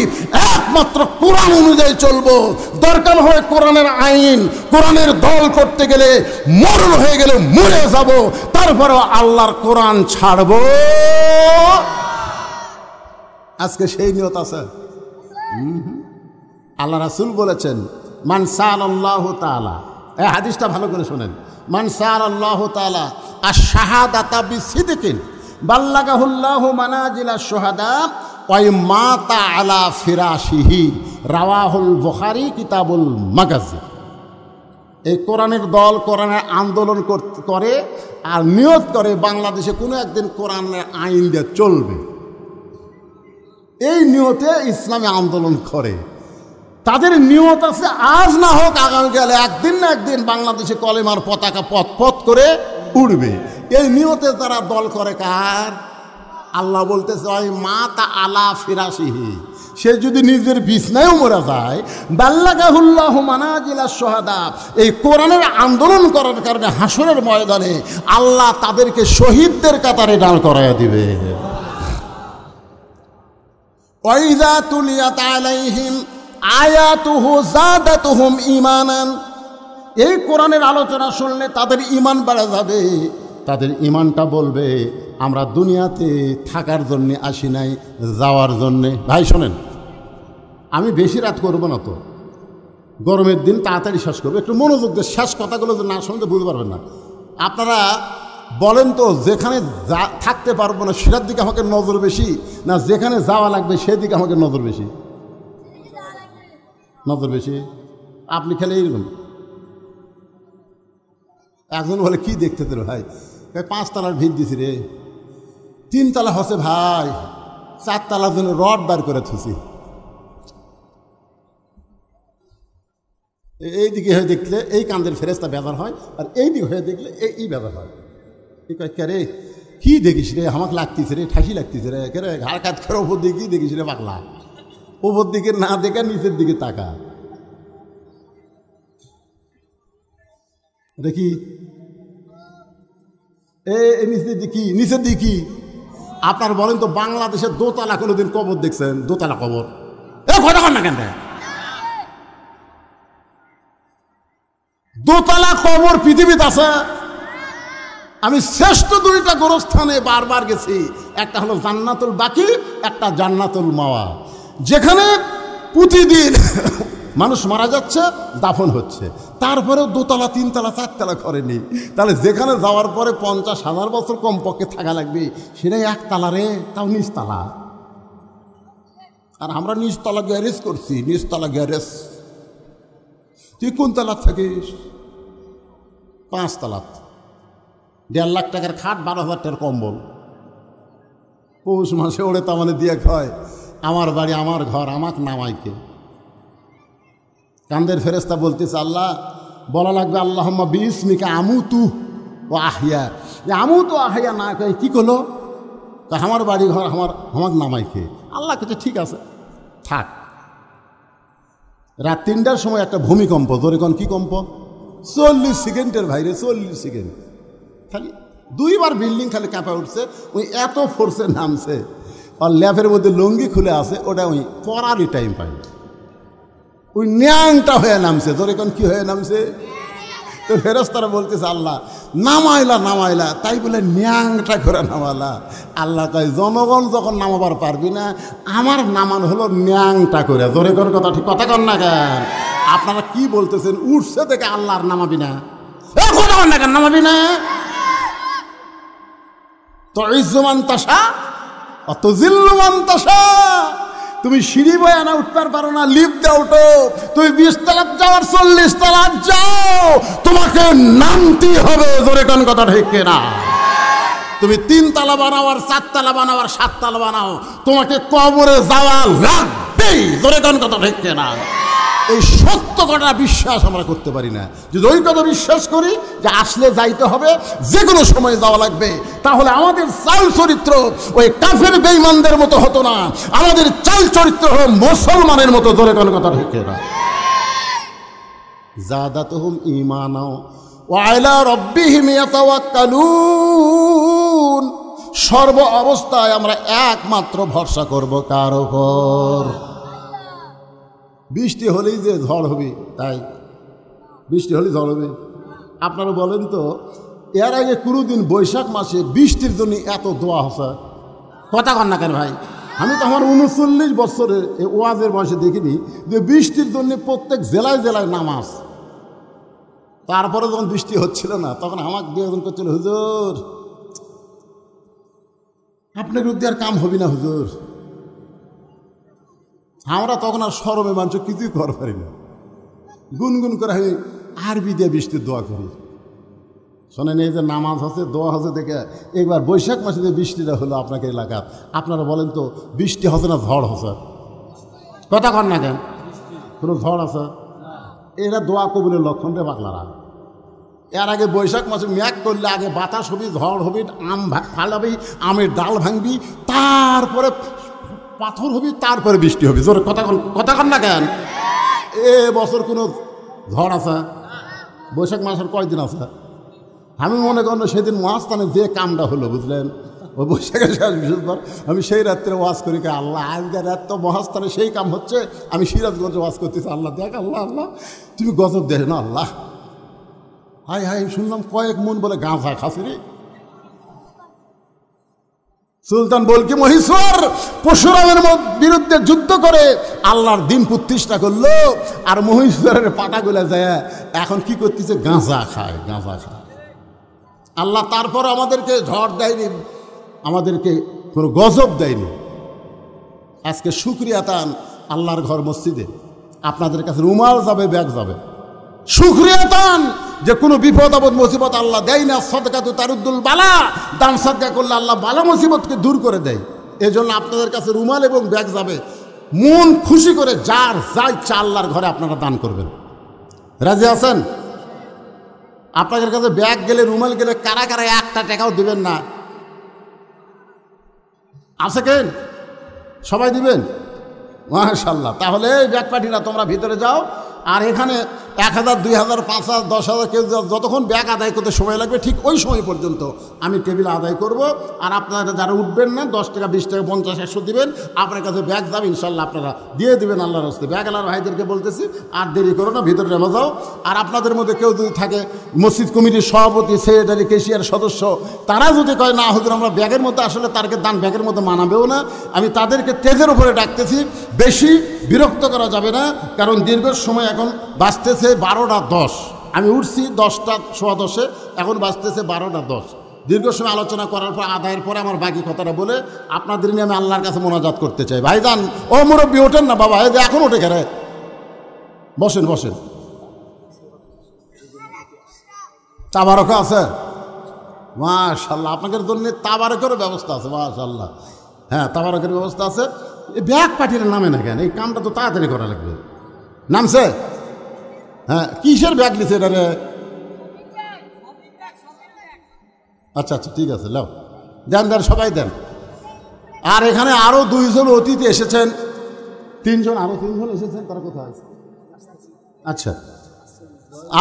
একমাত্র কোরআন অনুযায়ী চলবো, দরকার হয় কোরআনের আইন কোরআনের দল করতে গেলে মরণ হয়ে গেলে মরে যাব, তারপরেও আল্লাহর কোরআন ছাড়বো। আজকে সেই নিয়ত আছে। আল্লাহ রাসূল বলেছেন মান সাআলাল্লাহু তাআলা, এই হাদিসটা ভালো করে শোনেন, মান সাআলাল্লাহু তাআলা আশ-শাহাদাতা বিসিদকিন বাল্লাগাহুল্লাহু মানাজিলাশ শুহাদা ওয়া মাতা আলা ফিরাশিহি, রাওয়াহুল বুখারী কিতাবুল মাগাজি। এই কোরআনের দল কোরআনের আন্দোলন করে আর নিয়ত করে বাংলাদেশে কোনো একদিন কোরআনের আইন দিয়ে চলবে, এই নিয়তে ইসলামী আন্দোলন করে। তাদের নিয়ত আছে আজ না হোক আগামীকালে একদিন না একদিন বাংলাদেশে কলেমার পতাকা পথ পথ করে উড়বে। এই নিয়তে তারা দল করে কার? আল্লাহ বলতেছে ওই মাতা আলা ফিরাশিহি, সে যদি নিজের বিছনায়ও মরে যায়, বাল্লাগাহুল্লাহু মানাজিলাশ শুহাদা, এই কোরআনের আন্দোলন করার কারণে হাসরের ময়দানে আল্লাহ তাদেরকে শহীদদের কাতারে দাঁড় করাইয়া দিবে। ওয়াইযা তুলিয়াত আলাইহিম আয়াতুহু যাদাতুহুম ঈমানান, এই কোরআনের আলোচনা শুনলে তাদের ঈমান বেড়ে যাবে। তাদের ঈমানটা বলবে আমরা দুনিয়াতে থাকার জন্যে আসি নাই, যাওয়ার জন্যে। ভাই শোনেন, আমি বেশি রাত করবো না তো, গরমের দিন তাড়াতাড়ি শেষ করবো, একটু মনোযোগ দিয়ে শেষ কথাগুলো যে না শুনতে বুঝতে পারবেন না। আপনারা বলেন তো যেখানে থাকতে পারবো না সেটার দিকে আমাকে নজর বেশি, না যেখানে যাওয়া লাগবে সেদিকে আমাকে নজর বেশি? নজর বেশি। আপনি খেলে এইরকম একজন বলে কি দেখতে তোর ভাই, 5 তলার ভিত দিছি রে, 3 তলা হচ্ছে ভাই, 4 তলার জন্য রড বার করে থুছি। এই দিকে হয়ে দেখলে এই কান্দের ফেরেস্তা বেজার হয়, আর এই দিকে হয়ে দেখলে এই বেজার হয়। রে কি দেখিস রে, আমাকে লাগতিস রে, ঠাসি লাগতিস রে, কে রে ঘাড় কাত করে ওপর দিকে কি দেখিস রে পাগলা, ওপর দিকে না দেখা নিচের দিকে তাকা দেখি, নিচের দিকে নিচের দিকে। আপনার বলেন তো বাংলাদেশের দোতলা কোনোদিন কবর দেখছেন? দোতলা কবর কথা কর না কেন? দোতলা কবর পৃথিবীতে আছে। আমি শ্রেষ্ঠ 2টা গোরস্থানে বারবার গেছি, একটা হলো জান্নাতুল বাকি, একটা জান্নাতুল মাওয়া, যেখানে প্রতিদিন মানুষ মারা যাচ্ছে, দাফন হচ্ছে, তারপরেও 2 তলা 3 তলা 4 তলা করেনি। তাহলে যেখানে যাওয়ার পরে 50,000 বছর কমপক্ষে থাকা লাগবে, সেটাই 1 তলা রে, তাও নিচ তলা। আর আমরা নিচ তলা গ্যারেজ করছি, নিচ তলা গ্যারেজ। তুই কোন তলা থাকিস? 5 তলা, 1.5 লাখ টাকার খাট, 12,000 টাকার কম্বল, পৌষ মাসে ওড়ে তামানে দিয়ে খায়। আমার বাড়ি আমার ঘর, আমাকে নামাইকে। কান্দের ফেরেস্তা বলতেছে আল্লাহ বলা লাগবে আল্লাহুম্মা বিইসমিকা আমুতু ওয়া আহইয়া, আমুতু আহইয়া না কই কি করলো, আমার বাড়ি ঘর আমাকে নামাইকে। আল্লাহ কিছু ঠিক আছে থাক। রাত 3টার সময় একটা ভূমিকম্প, জোরে কোন কি কম্প, 40 সেকেন্ডের ভাইরে, 40 সেকেন্ড, খালি 2বার বিল্ডিং খালি কাঁপা উঠছে। ওই এত ফোর্সে নামছে, আর ল্যাপের মধ্যে লুঙ্গি খুলে আছে, ওটা ওই পরারই টাইম পাই, ওই ন্যাংটা হয়ে নামছে। ধরে কোন কি হয়ে নামছে? তো ফেরেশতারা বলতেছে আল্লাহ নামাইলা, তাই বলে ন্যাংটা করে নামালা। আল্লাহ তাই জনগণ যখন নামাবার পারবি না, আমার নামান হলো ন্যাংটা করে। ধরে কোন কথা ঠিক কথা কর না কেন? আপনারা কি বলতেছেন? উঠছে দেখে আল্লাহর নামাবি না, কথা কর না কেন? নামাবি না তো ইজ্জুমান তাসা অত জিল্লুমান তাসা। তুমি সিঁড়ি বয়ে না উঠতে পারো না, লিফট দিয়ে উঠো। তুমি 20 তলা যাওয়ার 40 তলা যাও, তোমাকে নামতেই হবে। জোরে কোন কথা ঠিক না? তুমি 3 তলা বানাও আর 4 তলা বানাও আর 7 তলা বানাও, তোমাকে কবরে যাওয়া লাগবেই। জোরে কোন কথা ঠিক না? এই সত্য ঘটনা বিশ্বাস আমরা করতে পারি না। যদি ওই কথা বিশ্বাস করি যে আসলে যাইতে হবে, যে কোনো সময় যাওয়া লাগবে, তাহলে আমাদের চাল চরিত্র ওই কাফের বেঈমানদের মতো হতো না, আমাদের চাল চরিত্র হলো মুসলমানের মতো। ধরে কোনো কথা ঠিক না? যাদাতুহুম ঈমানা ওয়া আলা রাব্বিহিম ইয়াতাওয়াক্কালুন। সর্ব অবস্থায় আমরা একমাত্র ভরসা করব কার উপর? বৃষ্টি হলেই যে ঝড় হবে, তাই বৃষ্টি হলেই ঝড় হবে? আপনারা বলেন তো, এর আগে কোনোদিন বৈশাখ মাসে বৃষ্টির জন্য এত দোয়া হচ্ছে? কথা কন না কেন ভাই? আমি তো আমার 39 বছরের এই ওয়াজের বয়সে দেখিনি যে বৃষ্টির জন্য প্রত্যেক জেলায় জেলায় নামাজ। তারপরে যখন বৃষ্টি হচ্ছিল না, তখন আমাকে দিয়ে একজন করছিল, হুজুর আপনার বিরুদ্ধে আর কাম হবি না হুজুর। আমরা তখন আর শরমে মানুষ কিছুই করতে পারি না, গুনগুন করে আমি আরবি দিয়ে বৃষ্টির দোয়া করি। শোনেন, এই যে নামাজ হচ্ছে, দোয়া হচ্ছে দেখে একবার বৈশাখ মাসে যে বৃষ্টিটা হলো আপনাকে এলাকার, আপনারা বলেন তো বৃষ্টি হচ্ছে না ঝড় হচ্ছে? কথা কন না কেন? কোনো ঝড় আছে? এরা দোয়া কবুলের লক্ষণ রে পাগলারা। এর আগে বৈশাখ মাসে মেঘ করলে আগে বাতাস হবি, ঝড় হবি, আম ফালাবি, আমের ডাল ভাঙবি, তারপরে পাথর হবি, তারপরে বৃষ্টি হবে। জোরে কথা কন না কেন? এ বছর কোনো ঝড় আছে? বৈশাখ মাসের কয়দিন আছে? আমি মনে করেন সেদিন মহাস্থানে যে কামটা হলো, বুঝলেন, ওই বৈশাখের শেষ বৃহস্পতিবার আমি সেই রাত্রে ওয়াজ করি, আল্লাহ আজকের রাত তো মহাস্থানে সেই কাম হচ্ছে, আমি সিরাজগঞ্জে ওয়াজ করতেছি, আল্লাহ দেখ, আল্লাহ আল্লাহ তুমি গজব দেখ না আল্লাহ। হাই হাই শুনলাম কয়েক মন বলে গাঁজা খাসি রে। সুলতান বলকি মহীশ্বর পরশুরামের বিরুদ্ধে যুদ্ধ করে আল্লাহর দিন প্রতিষ্ঠা করলো, আর মহীশ্বরের পাটাগুলা যায় এখন কি করতেছে? গাঁজা খায়, গাঁজা খায়। আল্লাহ তারপর আমাদেরকে ঝড় দেয়নি, আমাদেরকে কোনো গজব দেয়নি। আজকে শুকরিয়া তান আল্লাহর ঘর মসজিদে আপনাদের কাছে রুমাল যাবে, ব্যাগ যাবে। শুকরিয়া তান যে কোনো বিপদ আপদ মুসিবত আল্লাহ দেয় না। সদকা তো তারুদ্দুল বালা, দান সদকা করলে আল্লাহ বালা মুসিবতকে দূর করে দেয়। এই জন্য আপনাদের কাছে রুমাল এবং ব্যাগ যাবে। মন খুশি করে যার যা ইচ্ছা আল্লাহর ঘরে আপনারা দান করবেন। রাজি আছেন? আপনাদের কাছে ব্যাগ গেলে, রুমাল গেলে কারা কারা একটা টাকাও দিবেন না? আছে কেন? সবাই দিবেন? মাশাআল্লাহ। তাহলে ব্যাগ পাঠিয়ে তোমরা ভিতরে যাও, আর এখানে 1000, 2000, 5000, 10,000 কেউ যতক্ষণ ব্যাগ আদায় করতে সময় লাগবে ঠিক ওই সময় পর্যন্ত আমি টেবিল আদায় করব। আর আপনারা যারা উঠবেন না 10 টাকা, 20 টাকা, 50, 100 দিবেন, আপনার কাছে ব্যাগ যাবে, ইনশাল্লাহ আপনারা দিয়ে দেবেন আল্লাহর রাস্তে। ব্যাগ আলার ভাইদেরকে বলতেছি আর দেরি করো না, ভিতরে নেমে যাও। আর আপনাদের মধ্যে কেউ যদি থাকে মসজিদ কমিটির সভাপতি, সেক্রেটারি, কেশিয়ার সদস্য, তারা যদি কয় না হুজুর আমরা ব্যাগের মধ্যে আসলে তারকে দান ব্যাগের মধ্যে মানাবেও না, আমি তাদেরকে তেজের উপরে ডাকতেছি। বেশি বিরক্ত করা যাবে না, কারণ দীর্ঘ সময় এখন বাজতেছে 12:10। আমি উঠছি 10টা সোয়া 10-এ, এখন বাজতেছে 12:10। দীর্ঘ সময় আলোচনা করার পর আদায়ের পরে আমার বাকি কথাটা বলে আপনাদের নিয়ে আমি আল্লাহর কাছে মোনাজাত করতে চাই। ভাইজান, ও মুরব্বী ওঠেন না বাবা, এই যে এখন উঠে গেলে, বসেন বসেন। তাবারক আছে? মাশাআল্লাহ, আপনাদের জন্য তাবারকেরও ব্যবস্থা আছে। মাশাআল্লাহ, হ্যাঁ তাবারকের ব্যবস্থা আছে। এই ব্যাগ পাঠিয়ে নামে না কেন? এই কামটা তো তাড়াতাড়ি করা লাগবে। নামছে? হ্যাঁ, কিসের ব্যাগ নিছে এটা রে? আচ্ছা আচ্ছা, ঠিক আছে, লাও দেন দেন, সবাই দেন। আর এখানে আরো 2 জন অতিথি এসেছেন, 3 জন, আরো 3 জন এসেছেন। তারা কোথায়? আচ্ছা,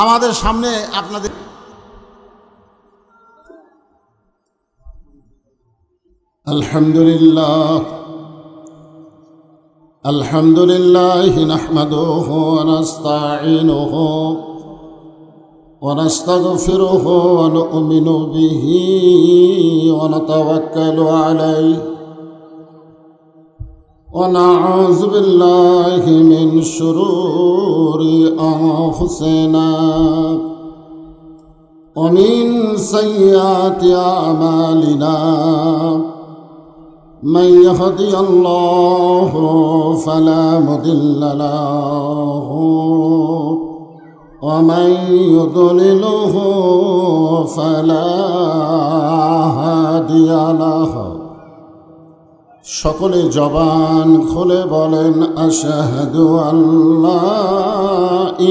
আমাদের সামনে আপনাদের আলহামদুলিল্লাহ আলহামদুলিল্লাহ নাহমাদুহু ওয়া নাস্তাঈনুহু ওয়া নাস্তাগফিরুহু ওয়া নু'মিনু বিহি ওয়া নাতাওয়াক্কালু আলাইহি ওয়া নাউযু বিল্লাহি মিন শুরুরি আনফুসিনা ওয়া মিন সাইয়্যাতি আমালিনা। من يهدي الله فلا مضل له ومن يضلله فلا هادي له সকলে জবান খুলে বলেন আশহাদু আল্লা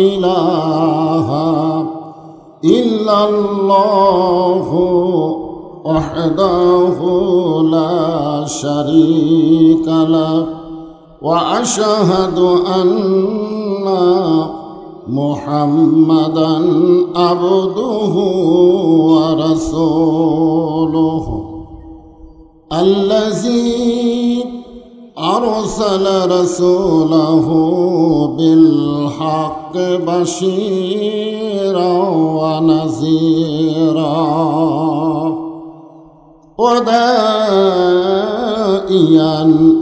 ইলাহা ইল্লাল্লাহু ওয়াহদাহু লা শারীকা লাহু ওয়া আশহাদু আন্না মুহাম্মাদান আবদুহু ওয়া রাসূলুহু الذي أرسل رسوله بالحق بشيرا ونذيرا وداعيا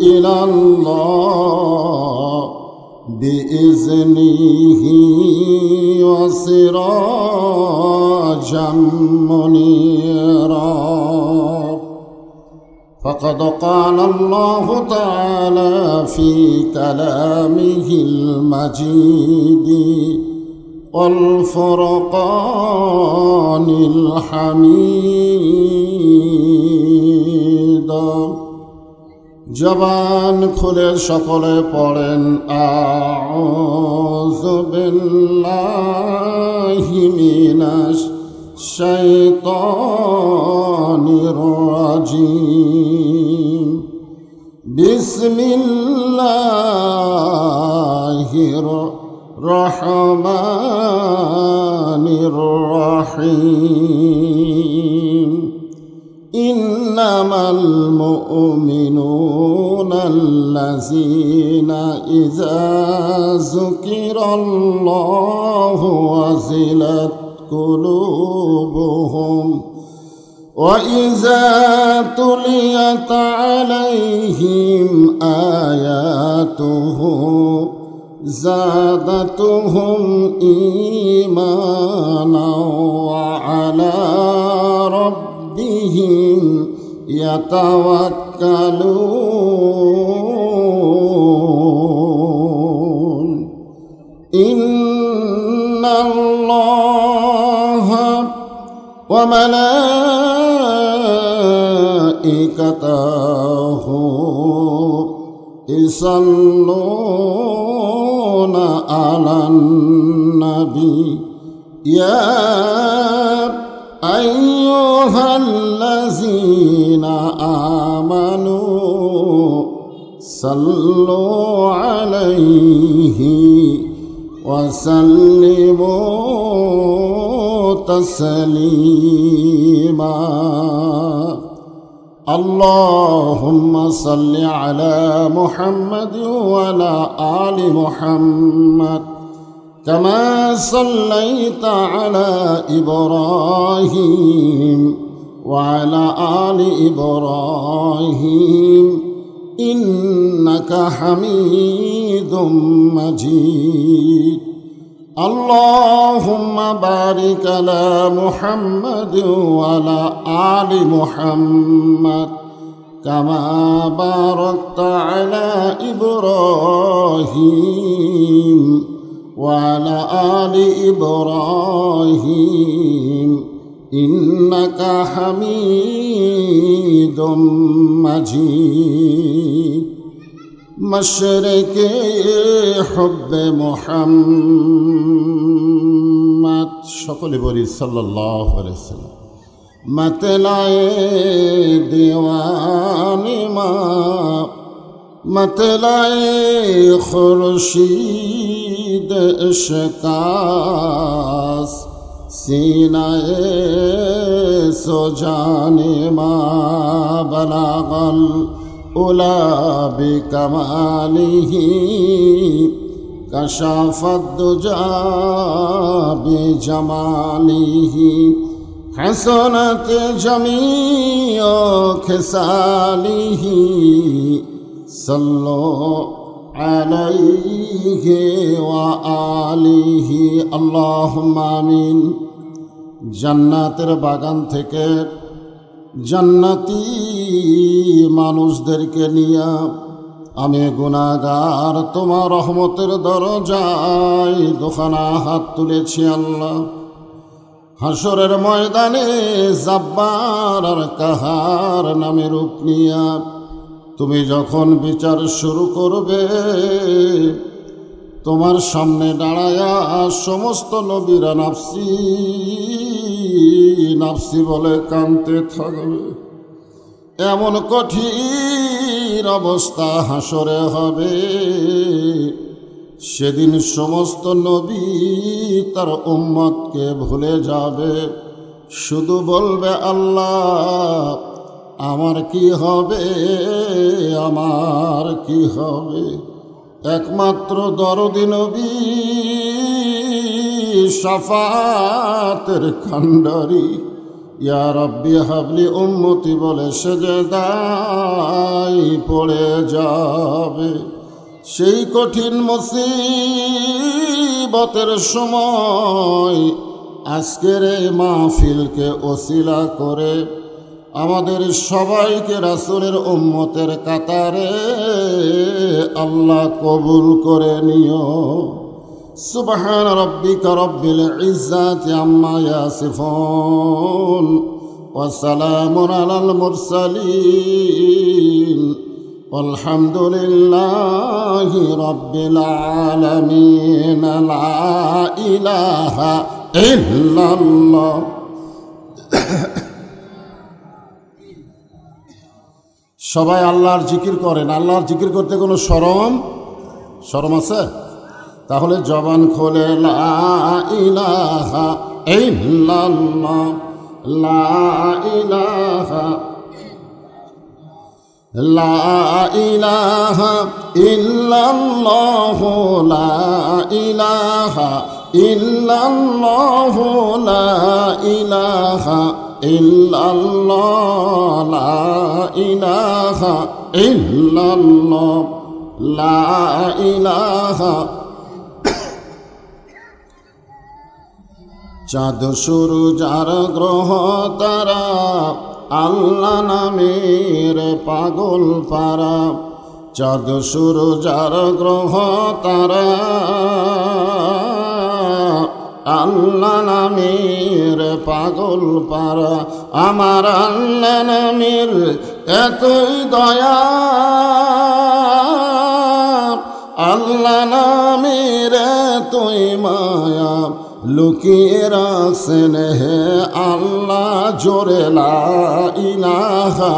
إلى الله بإذنه وسراجا منيرا فقد قال الله تعالى في كلامه المجيد والفرقان الحميد জবান খুলে সকলে পড়েন আউযু বিল্লাহি মিনাশ শাইতানির রাজিম বিসমিল্লাহির রহমানির রহিম ইন্নামাল মুমিনুনা আল্লাযীনা ইযা যুকিরাল্লাহু ওয়াজিলাত قلوبهم وإذا تليت عليهم آياته زادتهم إيمانا وعلى ربهم يتوكلون إن الله وملائكته يصلون على النبي يا أيها الذين آمنوا صلوا عليه وسلموا تسليما اللهم صل على محمد وعلى آل محمد كما صليت على إبراهيم وعلى آل إبراهيم إنك حميد مجيد اللهم بارك على محمد وعلى آل محمد كما باركت على إبراهيم وعلى آل إبراهيم إنك حميد مجيد مشرق حب محمد সকলে বলি সাল্লাল্লাহু আলাইহি ওয়াসাল্লাম मतलाए दीवानी माँ मतलाए खुर्शीद इश्कास सीनाए सो जाने माँ बलागल उला बिकमालिही कशाफत दुजा बिजमालिही हसनत जमीओ खिसालिही सल्लो अलैहि व आलिहि अल्लाहुम्मा आमीन। জান্নাতের বাগান থেকে জান্নাতি মানুষদেরকে নিয়ে আমি গুনাহগার তোমার রহমতের দরজায় দুখানা হাত তুলেছি আল্লাহ। হাসরের ময়দানে জাব্বার আর কাহার নামে রূপ নিয়া তুমি যখন বিচার শুরু করবে, তোমার সামনে দাঁড়ায়া সমস্ত নবীরা নাফসি নাফসি বলে কাঁদতে থাকবে। এমন কঠিন অবস্থা হাসরে হবে, সেদিন সমস্ত নবী তার উম্মতকে ভুলে যাবে, শুধু বলবে আল্লাহ আমার কি হবে, আমার কি হবে। একমাত্র দরদি নবী শাফাতের কান্ডারি ইয়া রব্বি হাবলি উম্মতি বলে সেজদায় পড়ে যাবে। সেই কঠিন মুসিবতের সময় আজকের এই মাহফিলকে ওসিলা করে আমাদের সবাইকে রাসূলের উম্মতের কাতারে আল্লাহ কবুল করে নিও। সুবহান রাব্বিকা রব্বিল ইজ্জাতি আম্মা ইয়াসিফুন ওয়া সালামুন আলাল মুরসালিন আলহামদুলিল্লাহি রাব্বিল আলামিন। লা ইলাহা ইল্লাল্লাহ। সবাই আল্লাহর জিকির করেন। আল্লাহর জিকির করতে কোনো শরম আছে? তাহলে জবান খোলে লা ইলাহা ইল্লাল্লাহ, লা ইলাহা, লা ইলাহা ইল্লাল্লাহ, লা ইলাহা ইল্লাল্লাহ, লা ইলাহা ইল্লাল্লাহ, লা ইলাহা ইল্লাল্লাহ, লা ইলাহা। চাঁদ সূরজ আর গ্রহ তারা আল্লাহ নামের পাগল পারা। চাঁদ সূরজ আর গ্রহ তারা আল্লাহ নামের পাগল পারা। আমার আল্লাহ নামের এতই দয়া, আল্লাহ নামের এতই মায়া, লুকিয়ে রাখছেন হে আল্লাহ জোরে লা ইলাহা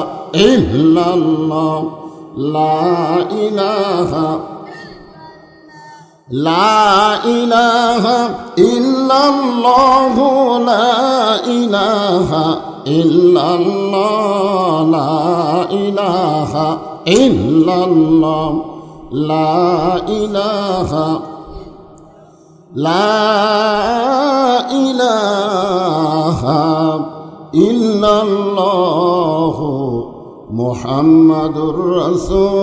ইল্লাল্লাহ, লা ইলাহা, লা ইলাহা ইল্লাল্লাহ, লা ইলাহা ইল্লাল্লাহ, লা ইলাহা ইল্লাল্লাহ, লা ইলাহা, লা ইলাহা ইল্লাল্লাহ মুহাম্মাদুর রাসূলুল্লাহ।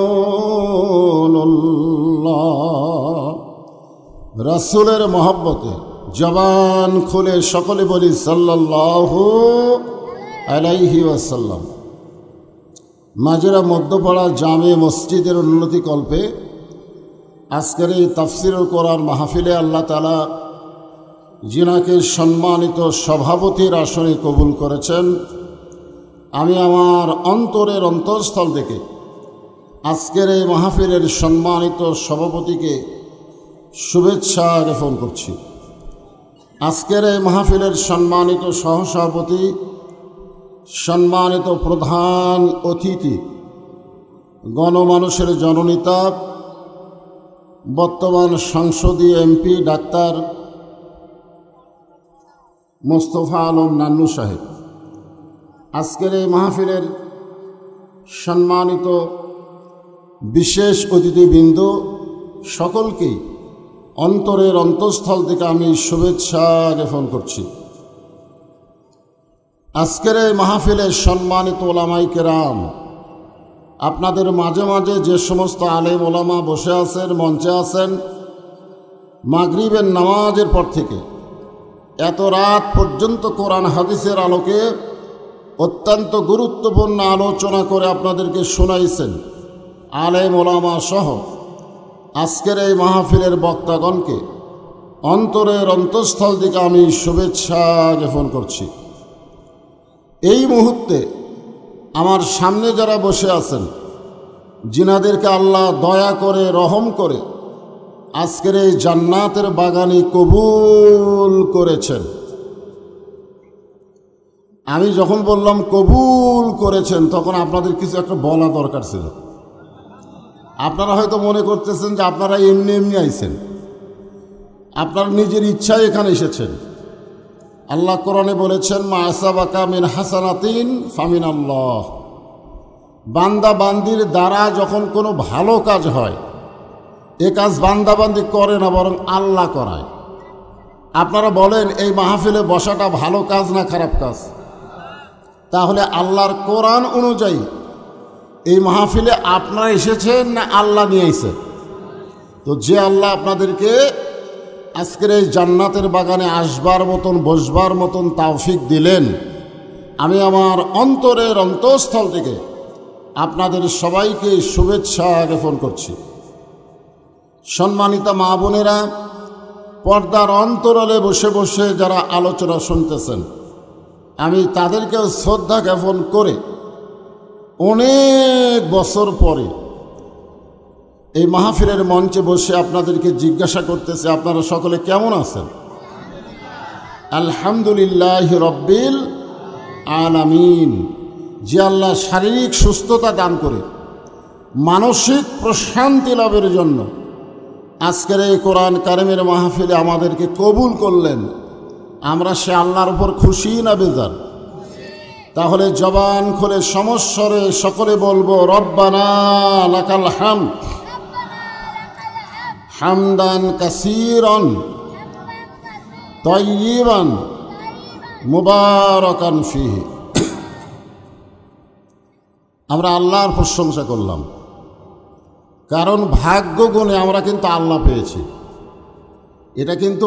রাসূলের মহব্বতে জবান খুলে সকলে বলি সাল্লাল্লাহু আলাইহি ওয়াসাল্লাম। মাজরা মধ্যপাড়া জামে মসজিদের উন্নতি কল্পে আজকের এই তাফসিরুল কোরআন মাহফিলে আল্লাহ তাআলা যিনাকে সম্মানিত সভাপতির আসনে কবুল করেছেন, আমি আমার অন্তরের অন্তঃস্থল থেকে আজকের এই মাহফিলের সম্মানিত সভাপতিকে শুভেচ্ছা জ্ঞাপন করছি। আজকের এই মাহফিলের সম্মানিত সহসভাপতি, সম্মানিত প্রধান অতিথি, গণমানুষের জননেতা, বর্তমান সংসদীয় এমপি ডাক্তার মোস্তফা আলম নান্নু সাহেব, আজকের এই মাহফিলের সম্মানিত বিশেষ অতিথিবৃন্দ, সকলকেই অন্তরের অন্তঃস্থল থেকে আমি শুভেচ্ছা জ্ঞাপন করছি। আজকের এই মাহফিলের সম্মানিত ওলামায়ে কেরাম, আপনাদের মাঝে মাঝে যে সমস্ত আলেম ওলামা বসে আছেন, মঞ্চে আছেন, মাগরিবের নামাজের পর থেকে এত রাত পর্যন্ত কোরআন হাদিসের আলোকে অত্যন্ত গুরুত্বপূর্ণ আলোচনা করে আপনাদেরকে শোনাইছেন আলেম ওলামা সহ আজকের এই মাহফিলের বক্তাগণকে অন্তরের অন্তঃস্থল থেকে আমি শুভেচ্ছা জ্ঞাপন করছি। এই মুহূর্তে আমার সামনে যারা বসে আছেন जिनादेरके आल्लाह दया करे रहम करे आजकेर এই জান্নাতের বাগানে কবুল করেছেন। আমি যখন বললাম কবুল করেছেন তখন আপনাদের কিছু একটা বলা দরকার ছিল। আপনারা হয়তো মনে করতেছেন যে আপনারা এমনি এমনি আইছেন, আপনার নিজের ইচ্ছায় এখানে এসেছেন। আল্লাহ কোরআনে বলেছেন মা আসাবাকা মিন হাসানাতিন ফামিনাল্লাহ, বান্দা বান্দির দ্বারা যখন কোনো ভালো কাজ হয় এ কাজ বান্দাবান্দি করে না, বরং আল্লাহ করায়। আপনারা বলেন এই মাহফিলে বসাটা ভালো কাজ না খারাপ কাজ? তাহলে আল্লাহর কোরআন অনুযায়ী এই মাহফিলে আপনারা এসেছেন না আল্লাহ নিয়ে এসেছেন? তো যে আল্লাহ আপনাদেরকে আজকের এই জান্নাতের বাগানে আসবার মতন বসবার মতন তৌফিক দিলেন, আমি আমার অন্তরের অন্তঃস্থল থেকে আপনাদের সবাইকে শুভেচ্ছা জ্ঞাপন করছি। সম্মানিত মা বোনেরা, পর্দার অন্তরালে বসে বসে যারা আলোচনা শুনতেছেন, আমি তাদেরকেও শ্রদ্ধা জ্ঞাপন করে অনেক বছর পরে এই মাহফিলের মঞ্চে বসে আপনাদেরকে জিজ্ঞাসা করতেছে আপনারা সকলে কেমন আছেন? আলহামদুলিল্লাহ রব্বিল আলামিন। যে আল্লাহ শারীরিক সুস্থতা দান করে মানসিক প্রশান্তি লাভের জন্য আজকের এই কোরআন কারিমের মাহফিলে আমাদেরকে কবুল করলেন, আমরা সে আল্লাহর উপর খুশি না বেজার? তাহলে জবান খুলে সমস্বরে সকলে বলবো রব্বানা লাকাল হামদ হামদান কাসীরান তাইয়িবান মুবারাকান ফীহি। আমরা আল্লাহর প্রশংসা করলাম, কারণ ভাগ্য গুণে আমরা কিন্তু আল্লাহ পেয়েছি। এটা কিন্তু